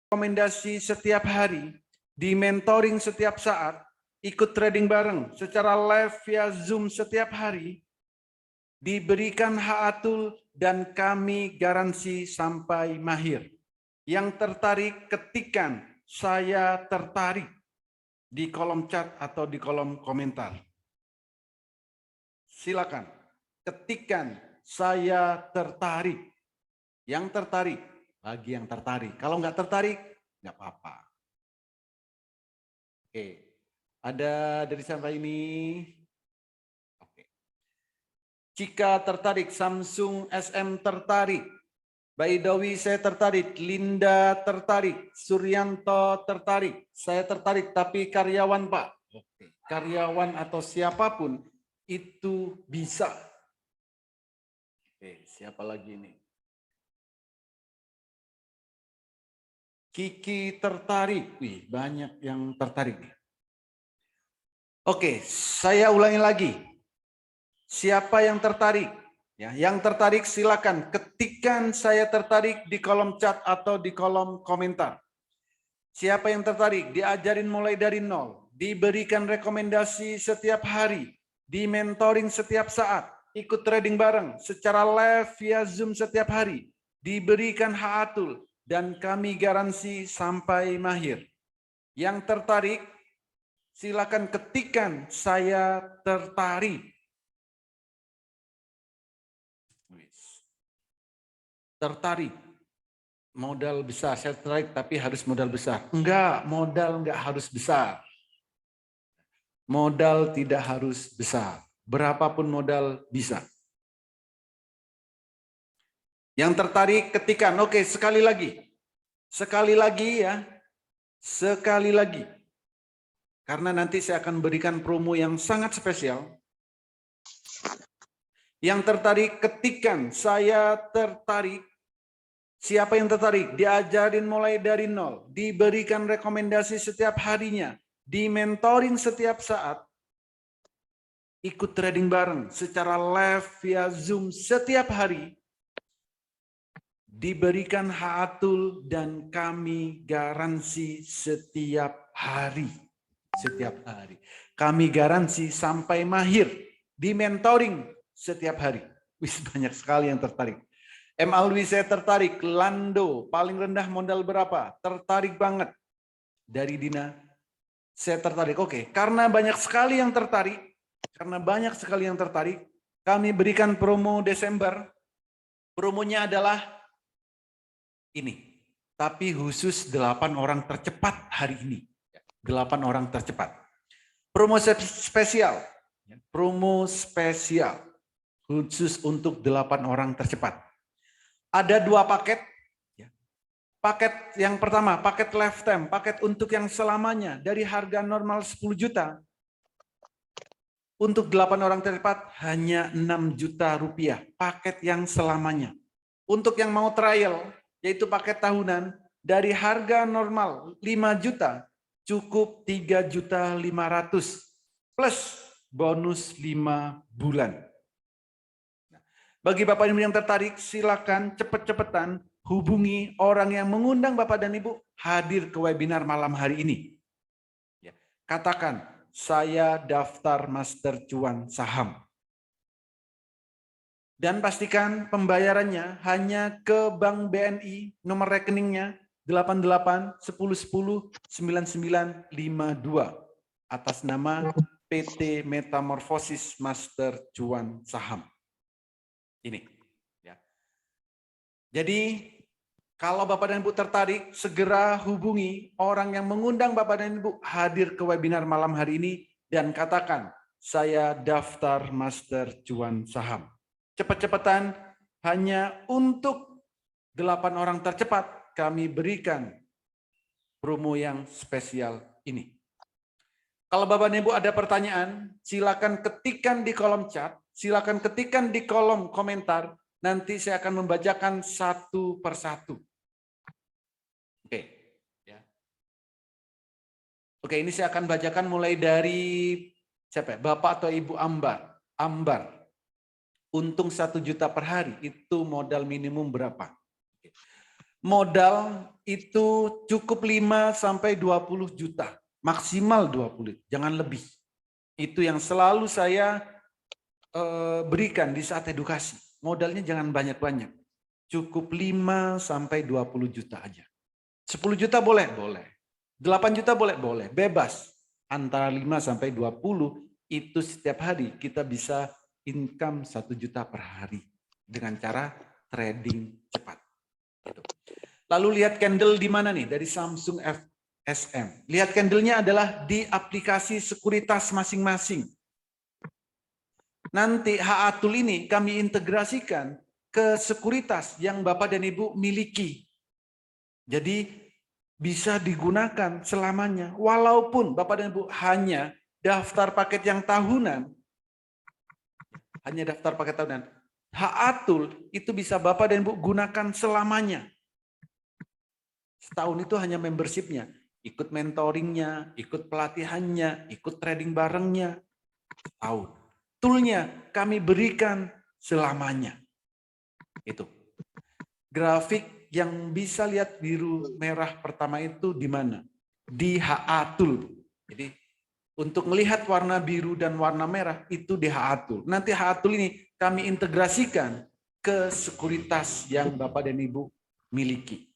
rekomendasi setiap hari, di mentoring setiap saat, ikut trading bareng secara live via Zoom setiap hari, diberikan hak atul dan kami garansi sampai mahir. Yang tertarik ketikkan saya tertarik di kolom chat atau di kolom komentar. Silakan ketikkan saya tertarik. Yang tertarik, bagi yang tertarik. Kalau nggak tertarik, nggak apa-apa. Oke, ada dari siapa ini? Oke. Jika tertarik, Samsung SM tertarik. Baidawi saya tertarik, Linda tertarik, Suryanto tertarik. Saya tertarik, tapi karyawan Pak. Oke. Karyawan atau siapapun itu bisa. Oke, siapa lagi ini? Kiki tertarik. Wih, banyak yang tertarik. Oke, saya ulangi lagi. Siapa yang tertarik? Ya, yang tertarik silakan ketikkan saya tertarik di kolom chat atau di kolom komentar. Siapa yang tertarik? Diajarin mulai dari nol, diberikan rekomendasi setiap hari, di mentoring setiap saat, ikut trading bareng secara live via Zoom setiap hari, diberikan hak atul, dan kami garansi sampai mahir. Yang tertarik, silakan ketikkan saya tertarik. Tertarik. Modal besar, saya tertarik tapi harus modal besar. Enggak, modal enggak harus besar. Modal tidak harus besar. Berapapun modal bisa. Yang tertarik ketikkan, oke sekali lagi. Sekali lagi ya. Sekali lagi. Karena nanti saya akan berikan promo yang sangat spesial. Yang tertarik ketikkan, saya tertarik. Siapa yang tertarik? Diajarin mulai dari nol. Diberikan rekomendasi setiap harinya. Di mentoring setiap saat. Ikut trading bareng secara live via Zoom setiap hari. Diberikan hak atul dan kami garansi setiap hari. Setiap hari. Kami garansi sampai mahir di mentoring setiap hari. Wih, banyak sekali yang tertarik. M. Alwi saya tertarik. Lando paling rendah modal berapa? Tertarik banget. Dari Dina saya tertarik. Oke, karena banyak sekali yang tertarik. Karena banyak sekali yang tertarik. Kami berikan promo Desember. Promonya adalah ini, tapi khusus 8 orang tercepat hari ini. 8 orang tercepat. Promo spesial. Promo spesial. Khusus untuk 8 orang tercepat. Ada 2 paket. Paket yang pertama, paket lifetime. Paket untuk yang selamanya. Dari harga normal 10 juta. Untuk 8 orang tercepat hanya 6 juta rupiah. Paket yang selamanya. Untuk yang mau trial, yaitu paket tahunan, dari harga normal 5 juta, cukup 3.500.000 plus bonus 5 bulan. Bagi Bapak Ibu yang tertarik, silakan cepet-cepetan hubungi orang yang mengundang Bapak dan Ibu hadir ke webinar malam hari ini. Katakan, saya daftar Master Cuan Saham. Dan pastikan pembayarannya hanya ke Bank BNI, nomor rekeningnya 8810109952 atas nama PT Metamorfosis Master Cuan Saham. Ini. Ya. Jadi kalau Bapak dan Ibu tertarik, segera hubungi orang yang mengundang Bapak dan Ibu hadir ke webinar malam hari ini dan katakan, saya daftar Master Cuan Saham. Cepat-cepatan, hanya untuk 8 orang tercepat kami berikan promo yang spesial ini. Kalau Bapak dan Ibu ada pertanyaan, silakan ketikkan di kolom chat, silakan ketikkan di kolom komentar, nanti saya akan membacakan satu persatu. Oke. Ya. Oke, ini saya akan bacakan mulai dari siapa? Bapak atau Ibu Ambar. Ambar. Untung 1 juta per hari, itu modal minimum berapa? Modal itu cukup 5 sampai 20 juta, maksimal 20, jangan lebih. Itu yang selalu saya berikan di saat edukasi. Modalnya jangan banyak-banyak. Cukup 5 sampai 20 juta aja. 10 juta boleh, boleh. 8 juta boleh, boleh. Bebas. Antara 5 sampai 20 itu setiap hari kita bisa income 1 juta per hari dengan cara trading cepat. Lalu lihat candle di mana nih? Dari Samsung FSM. Lihat candlenya adalah di aplikasi sekuritas masing-masing. Nanti HA Tool ini kami integrasikan ke sekuritas yang Bapak dan Ibu miliki. Jadi bisa digunakan selamanya. Walaupun Bapak dan Ibu hanya daftar paket yang tahunan. Hanya daftar paket tahunan. HA Tool itu bisa Bapak dan Ibu gunakan selamanya. Setahun itu hanya membershipnya, ikut mentoringnya, ikut pelatihannya, ikut trading barengnya, setahun. Toolnya kami berikan selamanya. Itu. Grafik yang bisa lihat biru merah pertama itu di mana? Di HA Tool. Jadi untuk melihat warna biru dan warna merah itu di HA Tool. Nanti HA Tool ini kami integrasikan ke sekuritas yang Bapak dan Ibu miliki.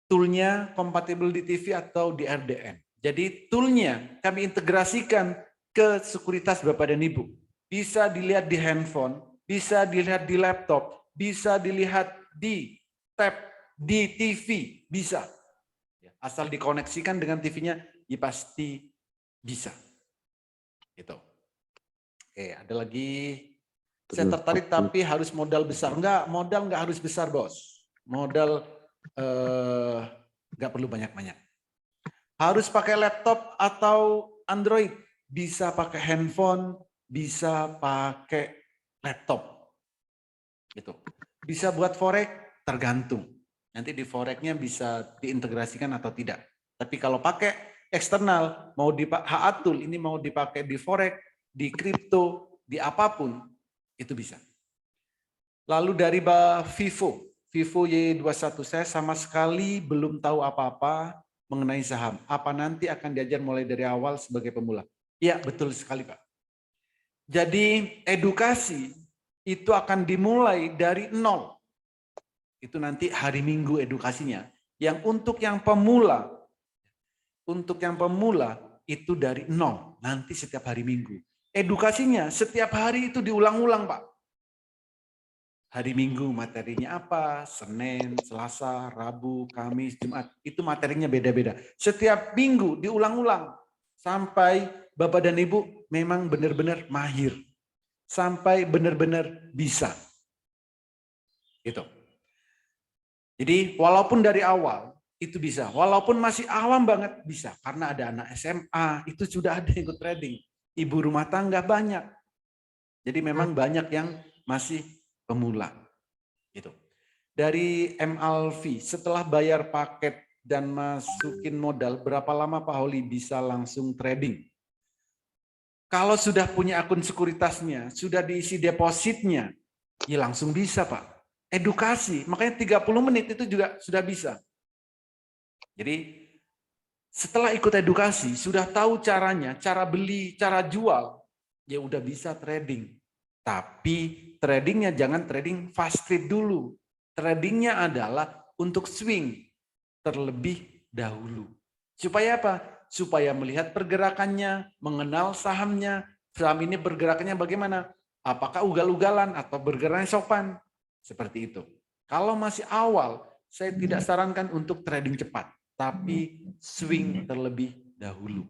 Toolnya kompatibel di TV atau di RDN. Jadi toolnya kami integrasikan ke sekuritas Bapak dan Ibu. Bisa dilihat di handphone, bisa dilihat di laptop, bisa dilihat di tab, di TV, bisa. Asal dikoneksikan dengan TV-nya, ya pasti bisa. Gitu. Oke, ada lagi. Saya tertarik tapi harus modal besar. Modal nggak harus besar, Bos. Modal nggak perlu banyak-banyak. Harus pakai laptop atau Android, bisa pakai handphone, bisa pakai laptop. Gitu. Bisa buat forex, tergantung. Nanti di forexnya bisa diintegrasikan atau tidak. Tapi kalau pakai eksternal, mau di HA Tool ini mau dipakai di forex, di kripto, di apapun, itu bisa. Lalu dari Vivo Y21, saya sama sekali belum tahu apa-apa mengenai saham. Apa nanti akan diajar mulai dari awal sebagai pemula? Ya, betul sekali, Pak. Jadi edukasi itu akan dimulai dari nol. Itu nanti hari Minggu edukasinya. Yang untuk yang pemula itu dari nol. Nanti setiap hari Minggu. Edukasinya setiap hari itu diulang-ulang, Pak. Hari Minggu materinya apa, Senin, Selasa, Rabu, Kamis, Jumat, itu materinya beda-beda. Setiap minggu diulang-ulang sampai Bapak dan Ibu memang benar-benar mahir. Sampai benar-benar bisa. Gitu. Jadi walaupun dari awal itu bisa, walaupun masih awam banget bisa. Karena ada anak SMA, itu sudah ada yang ikut trading. Ibu rumah tangga banyak. Jadi memang banyak yang masih pemula. Gitu. Dari MLV, setelah bayar paket dan masukin modal, berapa lama Pak Holi bisa langsung trading? Kalau sudah punya akun sekuritasnya, sudah diisi depositnya, ya langsung bisa Pak. Edukasi, makanya 30 menit itu juga sudah bisa. Jadi setelah ikut edukasi, sudah tahu caranya, cara beli, cara jual, ya udah bisa trading. Tapi tradingnya jangan trading fast trade dulu. Tradingnya adalah untuk swing terlebih dahulu. Supaya apa? Supaya melihat pergerakannya, mengenal sahamnya. Saham ini bergerakannya bagaimana? Apakah ugal-ugalan atau bergeraknya sopan? Seperti itu. Kalau masih awal, saya tidak sarankan untuk trading cepat. Tapi swing terlebih dahulu.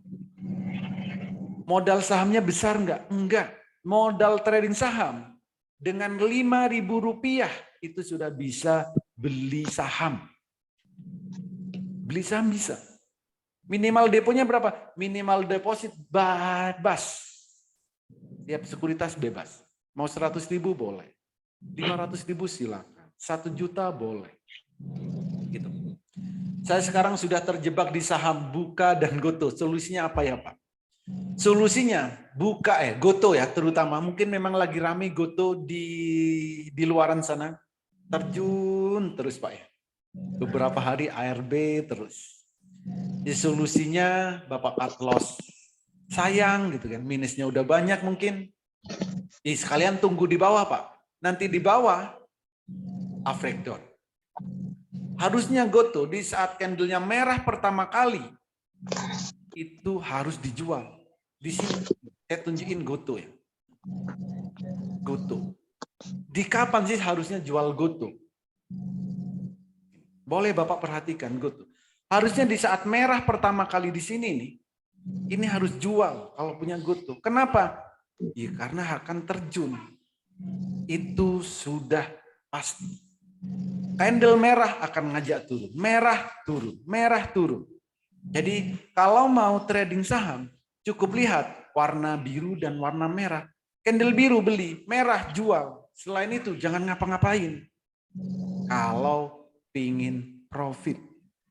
Modal sahamnya besar enggak? Enggak. Modal trading saham dengan Rp5.000 itu sudah bisa beli saham. Beli saham bisa. Minimal deponya berapa? Minimal deposit bebas. Tiap sekuritas bebas. Mau 100.000 boleh. 500.000 silakan. 1 juta boleh. Gitu. Saya sekarang sudah terjebak di saham Buka dan Goto. Solusinya apa ya Pak? Solusinya Buka Goto ya terutama. Mungkin memang lagi rame Goto di luaran sana. Terjun terus Pak ya. Beberapa hari ARB terus. Di solusinya Bapak cut loss. Sayang gitu kan, minusnya udah banyak mungkin. Sekalian tunggu di bawah Pak. Nanti di bawah breakdown. Harusnya GoTo di saat candlenya merah pertama kali itu harus dijual. Di sini saya tunjukin GoTo ya. GoTo. Di kapan sih harusnya jual GoTo? Boleh Bapak perhatikan GoTo. Harusnya di saat merah pertama kali di sini nih, ini harus jual kalau punya GoTo. Kenapa? Ya karena akan terjun. Itu sudah pasti. Candle merah akan ngajak turun. Merah turun, merah turun. Jadi kalau mau trading saham, cukup lihat warna biru dan warna merah. Candle biru beli, merah jual. Selain itu jangan ngapa-ngapain. Kalau pingin profit.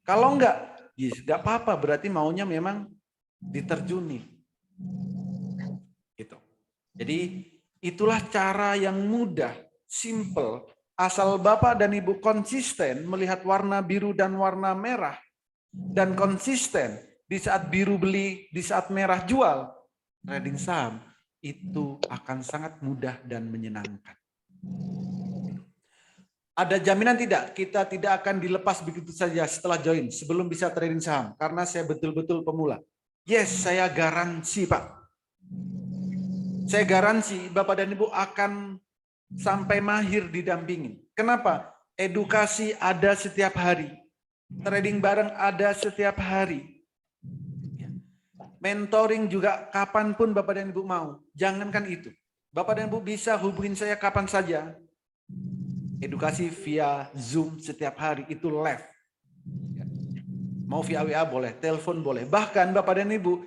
Kalau enggak, ya enggak apa-apa. Berarti maunya memang diterjuni. Gitu. Jadi itulah cara yang mudah, simple. Asal Bapak dan Ibu konsisten melihat warna biru dan warna merah. Dan konsisten di saat biru beli, di saat merah jual. Trading saham itu akan sangat mudah dan menyenangkan. Ada jaminan tidak? Kita tidak akan dilepas begitu saja setelah join, sebelum bisa trading saham. Karena saya betul-betul pemula. Yes, saya garansi Pak. Saya garansi Bapak dan Ibu akan sampai mahir didampingin. Kenapa? Edukasi ada setiap hari. Trading bareng ada setiap hari. Mentoring juga kapanpun Bapak dan Ibu mau. Jangankan itu. Bapak dan Ibu bisa hubungin saya kapan saja. Edukasi via Zoom setiap hari itu live. Mau via WA boleh, telepon boleh. Bahkan Bapak dan Ibu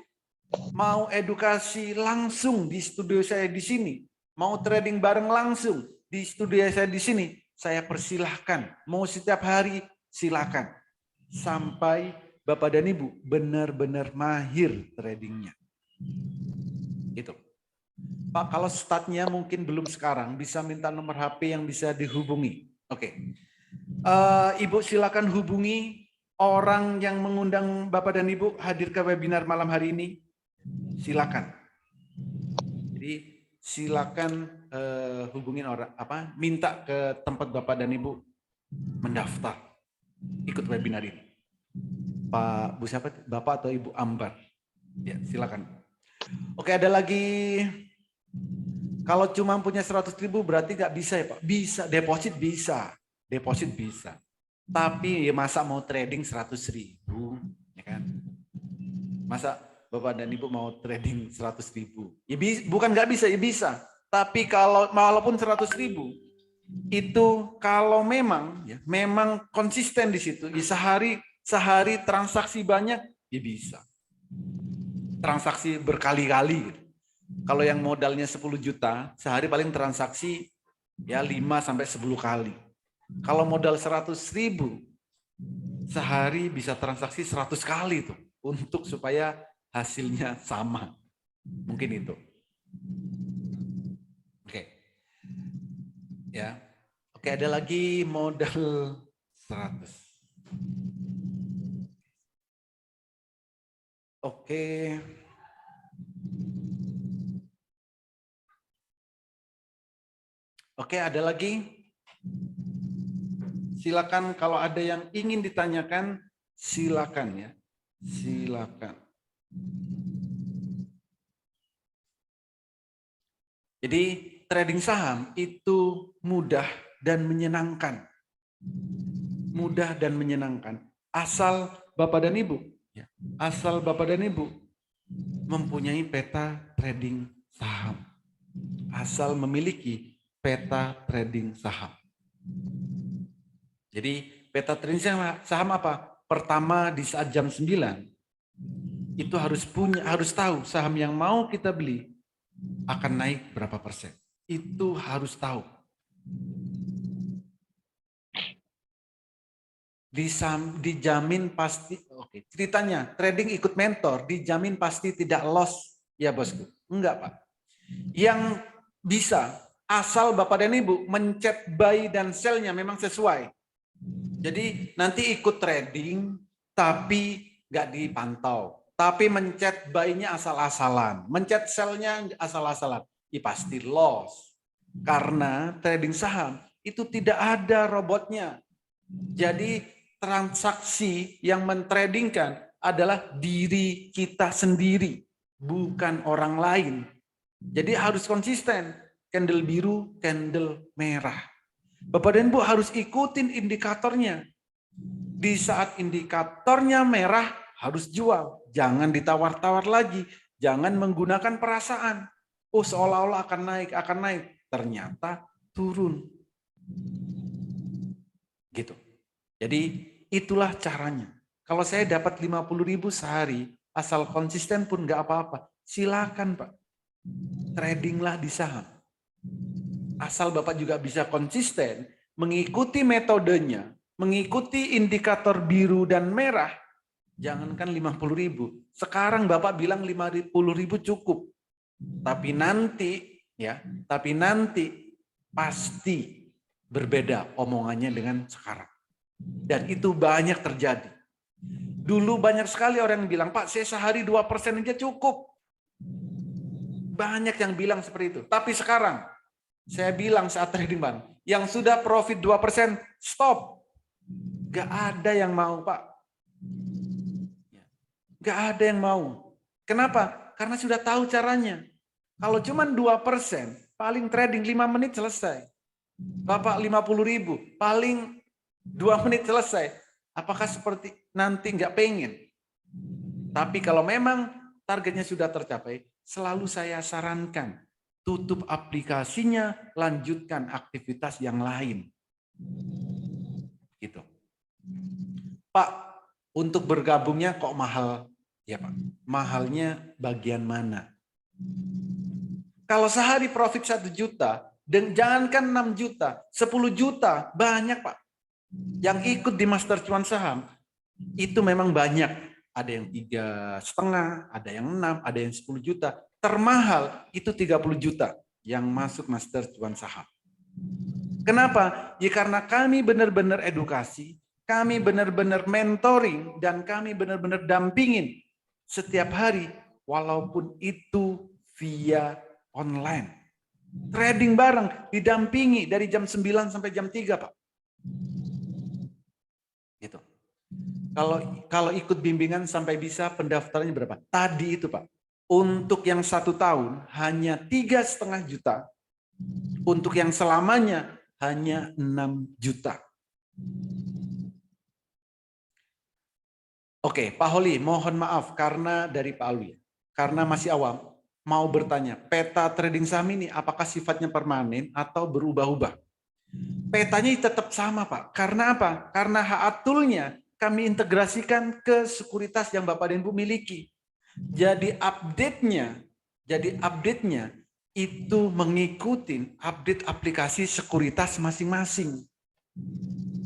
mau edukasi langsung di studio saya di sini. Mau trading bareng langsung di studio saya di sini. Saya persilahkan. Mau setiap hari silakan. Sampai Bapak dan Ibu benar-benar mahir tradingnya. Itu. Pak, kalau startnya mungkin belum sekarang, bisa minta nomor HP yang bisa dihubungi. Oke. Ibu silakan hubungi orang yang mengundang Bapak dan Ibu hadir ke webinar malam hari ini. Silakan. Jadi silakan hubungin orang minta ke tempat Bapak dan Ibu mendaftar ikut webinar ini. Pak Bu siapa? Bapak atau Ibu Ambar? Ya, silakan. Oke, ada lagi. Kalau cuma punya 100.000 berarti nggak bisa ya Pak? Bisa, deposit bisa. Deposit bisa. Tapi ya masa mau trading 100.000, ya kan? Masa Bapak dan Ibu mau trading 100.000? Ya bukan nggak bisa, ya bisa. Tapi kalau walaupun 100.000 itu kalau memang ya memang konsisten di situ, ya sehari transaksi banyak, ya bisa. Transaksi berkali-kali gitu. Kalau yang modalnya 10 juta, sehari paling transaksi ya 5 sampai 10 kali. Kalau modal 100.000, sehari bisa transaksi 100 kali tuh untuk supaya hasilnya sama. Mungkin itu. Oke. Ya. Oke, ada lagi modal 100. Oke. Oke, ada lagi? Silakan kalau ada yang ingin ditanyakan, silakan ya. Silakan. Jadi trading saham itu mudah dan menyenangkan. Mudah dan menyenangkan. Asal Bapak dan Ibu, ya, asal Bapak dan Ibu mempunyai peta trading saham. Asal memiliki peta trading saham. Jadi peta trading saham apa? Pertama di saat jam 9 itu harus tahu saham yang mau kita beli akan naik berapa persen. Itu harus tahu. Dijamin pasti, oke. Ceritanya trading ikut mentor dijamin pasti tidak loss ya bosku. Enggak Pak. Yang bisa asal Bapak dan Ibu mencet buy dan sell-nya memang sesuai. Jadi nanti ikut trading, tapi nggak dipantau. Tapi mencet buy-nya asal-asalan, mencet sell-nya asal-asalan. Pasti loss. Karena trading saham itu tidak ada robotnya. Jadi transaksi yang mentradingkan adalah diri kita sendiri, bukan orang lain. Jadi harus konsisten. Candle biru, candle merah. Bapak dan Ibu harus ikutin indikatornya. Di saat indikatornya merah, harus jual. Jangan ditawar-tawar lagi. Jangan menggunakan perasaan. Oh, seolah-olah akan naik, akan naik. Ternyata turun. Gitu. Jadi itulah caranya. Kalau saya dapat 50.000 sehari, asal konsisten pun nggak apa-apa. Silakan Pak. Tradinglah di saham. Asal Bapak juga bisa konsisten, mengikuti metodenya, mengikuti indikator biru dan merah, jangankan 50.000. Sekarang Bapak bilang 50.000 cukup. Tapi nanti pasti berbeda omongannya dengan sekarang. Dan itu banyak terjadi. Dulu banyak sekali orang yang bilang, Pak, saya sehari 2% aja cukup. Banyak yang bilang seperti itu. Tapi sekarang, saya bilang saat trading Bang, yang sudah profit 2%, stop. Gak ada yang mau, Pak. Gak ada yang mau. Kenapa? Karena sudah tahu caranya. Kalau cuma 2%, paling trading 5 menit selesai. Bapak 50.000, paling 2 menit selesai. Apakah seperti nanti nggak pengen? Tapi kalau memang targetnya sudah tercapai, selalu saya sarankan, tutup aplikasinya, lanjutkan aktivitas yang lain. Gitu. Pak, untuk bergabungnya kok mahal? Ya Pak, mahalnya bagian mana? Kalau sehari profit 1 juta, dan jangankan 6 juta, 10 juta, banyak Pak. Yang ikut di Master Cuan Saham, itu memang banyak. Ada yang 3,5, ada yang 6, ada yang 10 juta. Termahal itu 30 juta yang masuk Master Cuan Saham. Kenapa? Ya karena kami benar-benar edukasi, kami benar-benar mentoring, dan kami benar-benar dampingin setiap hari, walaupun itu via online. Trading bareng, didampingi dari jam 9 sampai jam 3, Pak. Gitu. Kalau ikut bimbingan sampai bisa pendaftarannya berapa? Tadi itu Pak, untuk yang 1 tahun hanya 3,5 juta, untuk yang selamanya hanya 6 juta. Oke, Pak Holi, mohon maaf karena dari Pak Alwi, karena masih awam, mau bertanya, peta trading saham ini apakah sifatnya permanen atau berubah-ubah? Petanya tetap sama Pak, karena apa? Karena tool-nya kami integrasikan ke sekuritas yang Bapak dan Ibu miliki. Jadi update-nya itu mengikuti update aplikasi sekuritas masing-masing.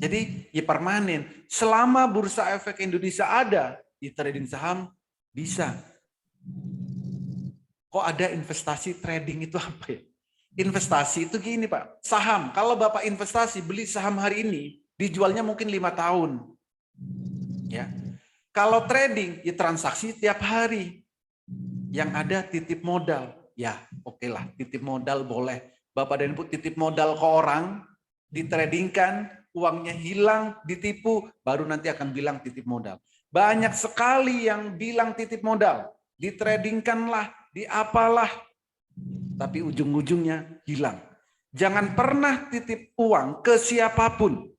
Jadi ya permanen. Selama Bursa Efek Indonesia ada, di trading saham bisa. Kok ada investasi trading itu apa ya? Investasi itu gini Pak, saham. Kalau Bapak investasi beli saham hari ini, dijualnya mungkin 5 tahun. Ya. Kalau trading, ya transaksi tiap hari. Yang ada titip modal. Ya, oke lah, titip modal boleh. Bapak dan Ibu titip modal ke orang, ditradingkan, uangnya hilang, ditipu, baru nanti akan bilang titip modal. Banyak sekali yang bilang titip modal, ditradingkanlah, diapalah, tapi ujung-ujungnya hilang. Jangan pernah titip uang ke siapapun.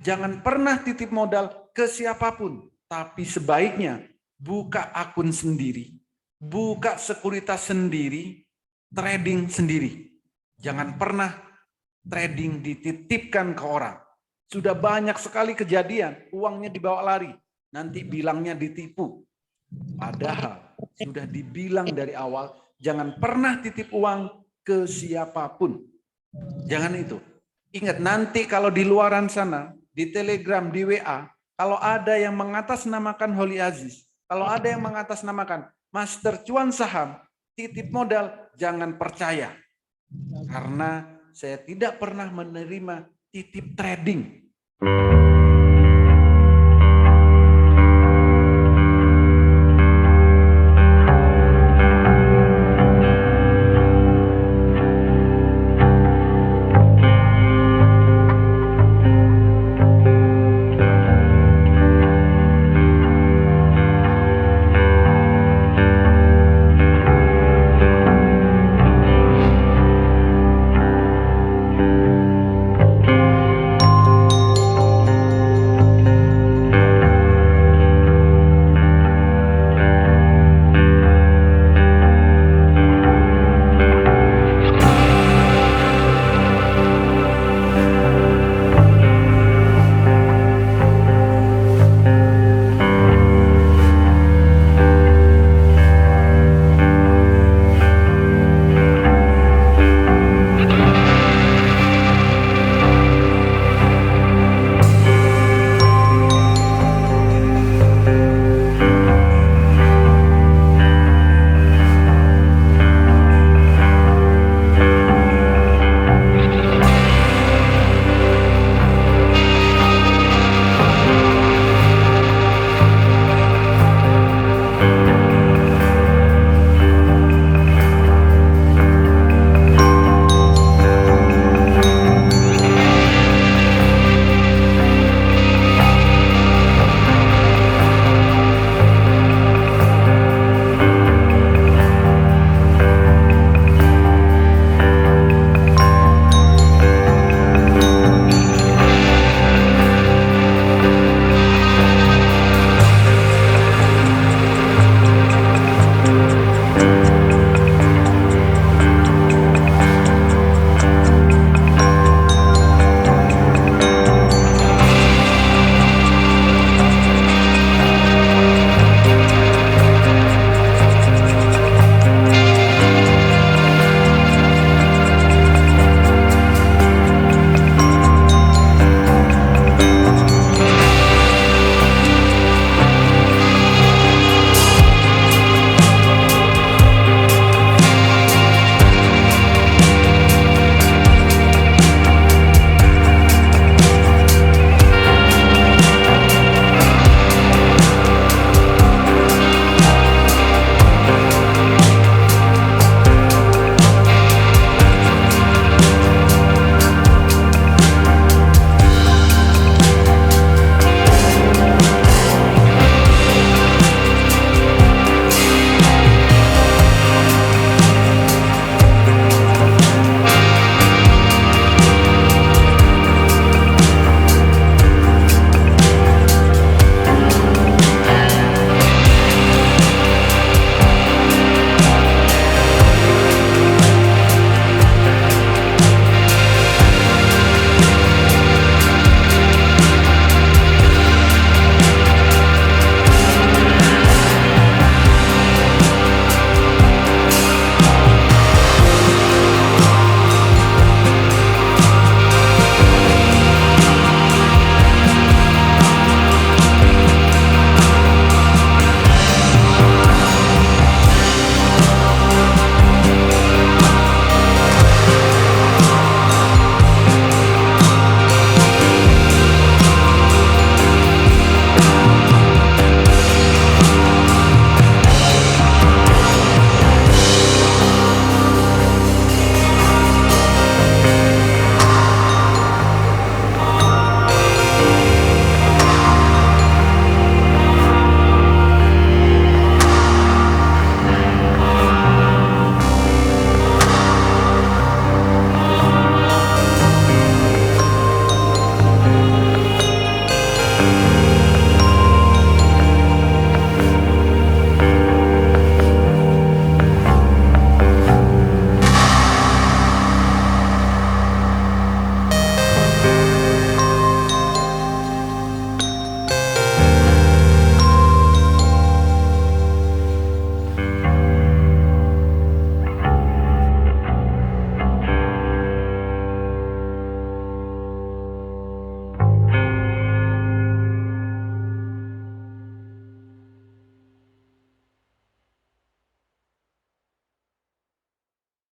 Jangan pernah titip modal ke siapapun, tapi sebaiknya buka akun sendiri, buka sekuritas sendiri, trading sendiri. Jangan pernah trading dititipkan ke orang. Sudah banyak sekali kejadian, uangnya dibawa lari, nanti bilangnya ditipu. Padahal sudah dibilang dari awal, jangan pernah titip uang ke siapapun. Jangan itu. Ingat, nanti kalau di luaran sana, di Telegram, di WA, kalau ada yang mengatasnamakan Holy Aziz, kalau ada yang mengatasnamakan Master Cuan Saham, titip modal, jangan percaya. Karena saya tidak pernah menerima titip trading. you.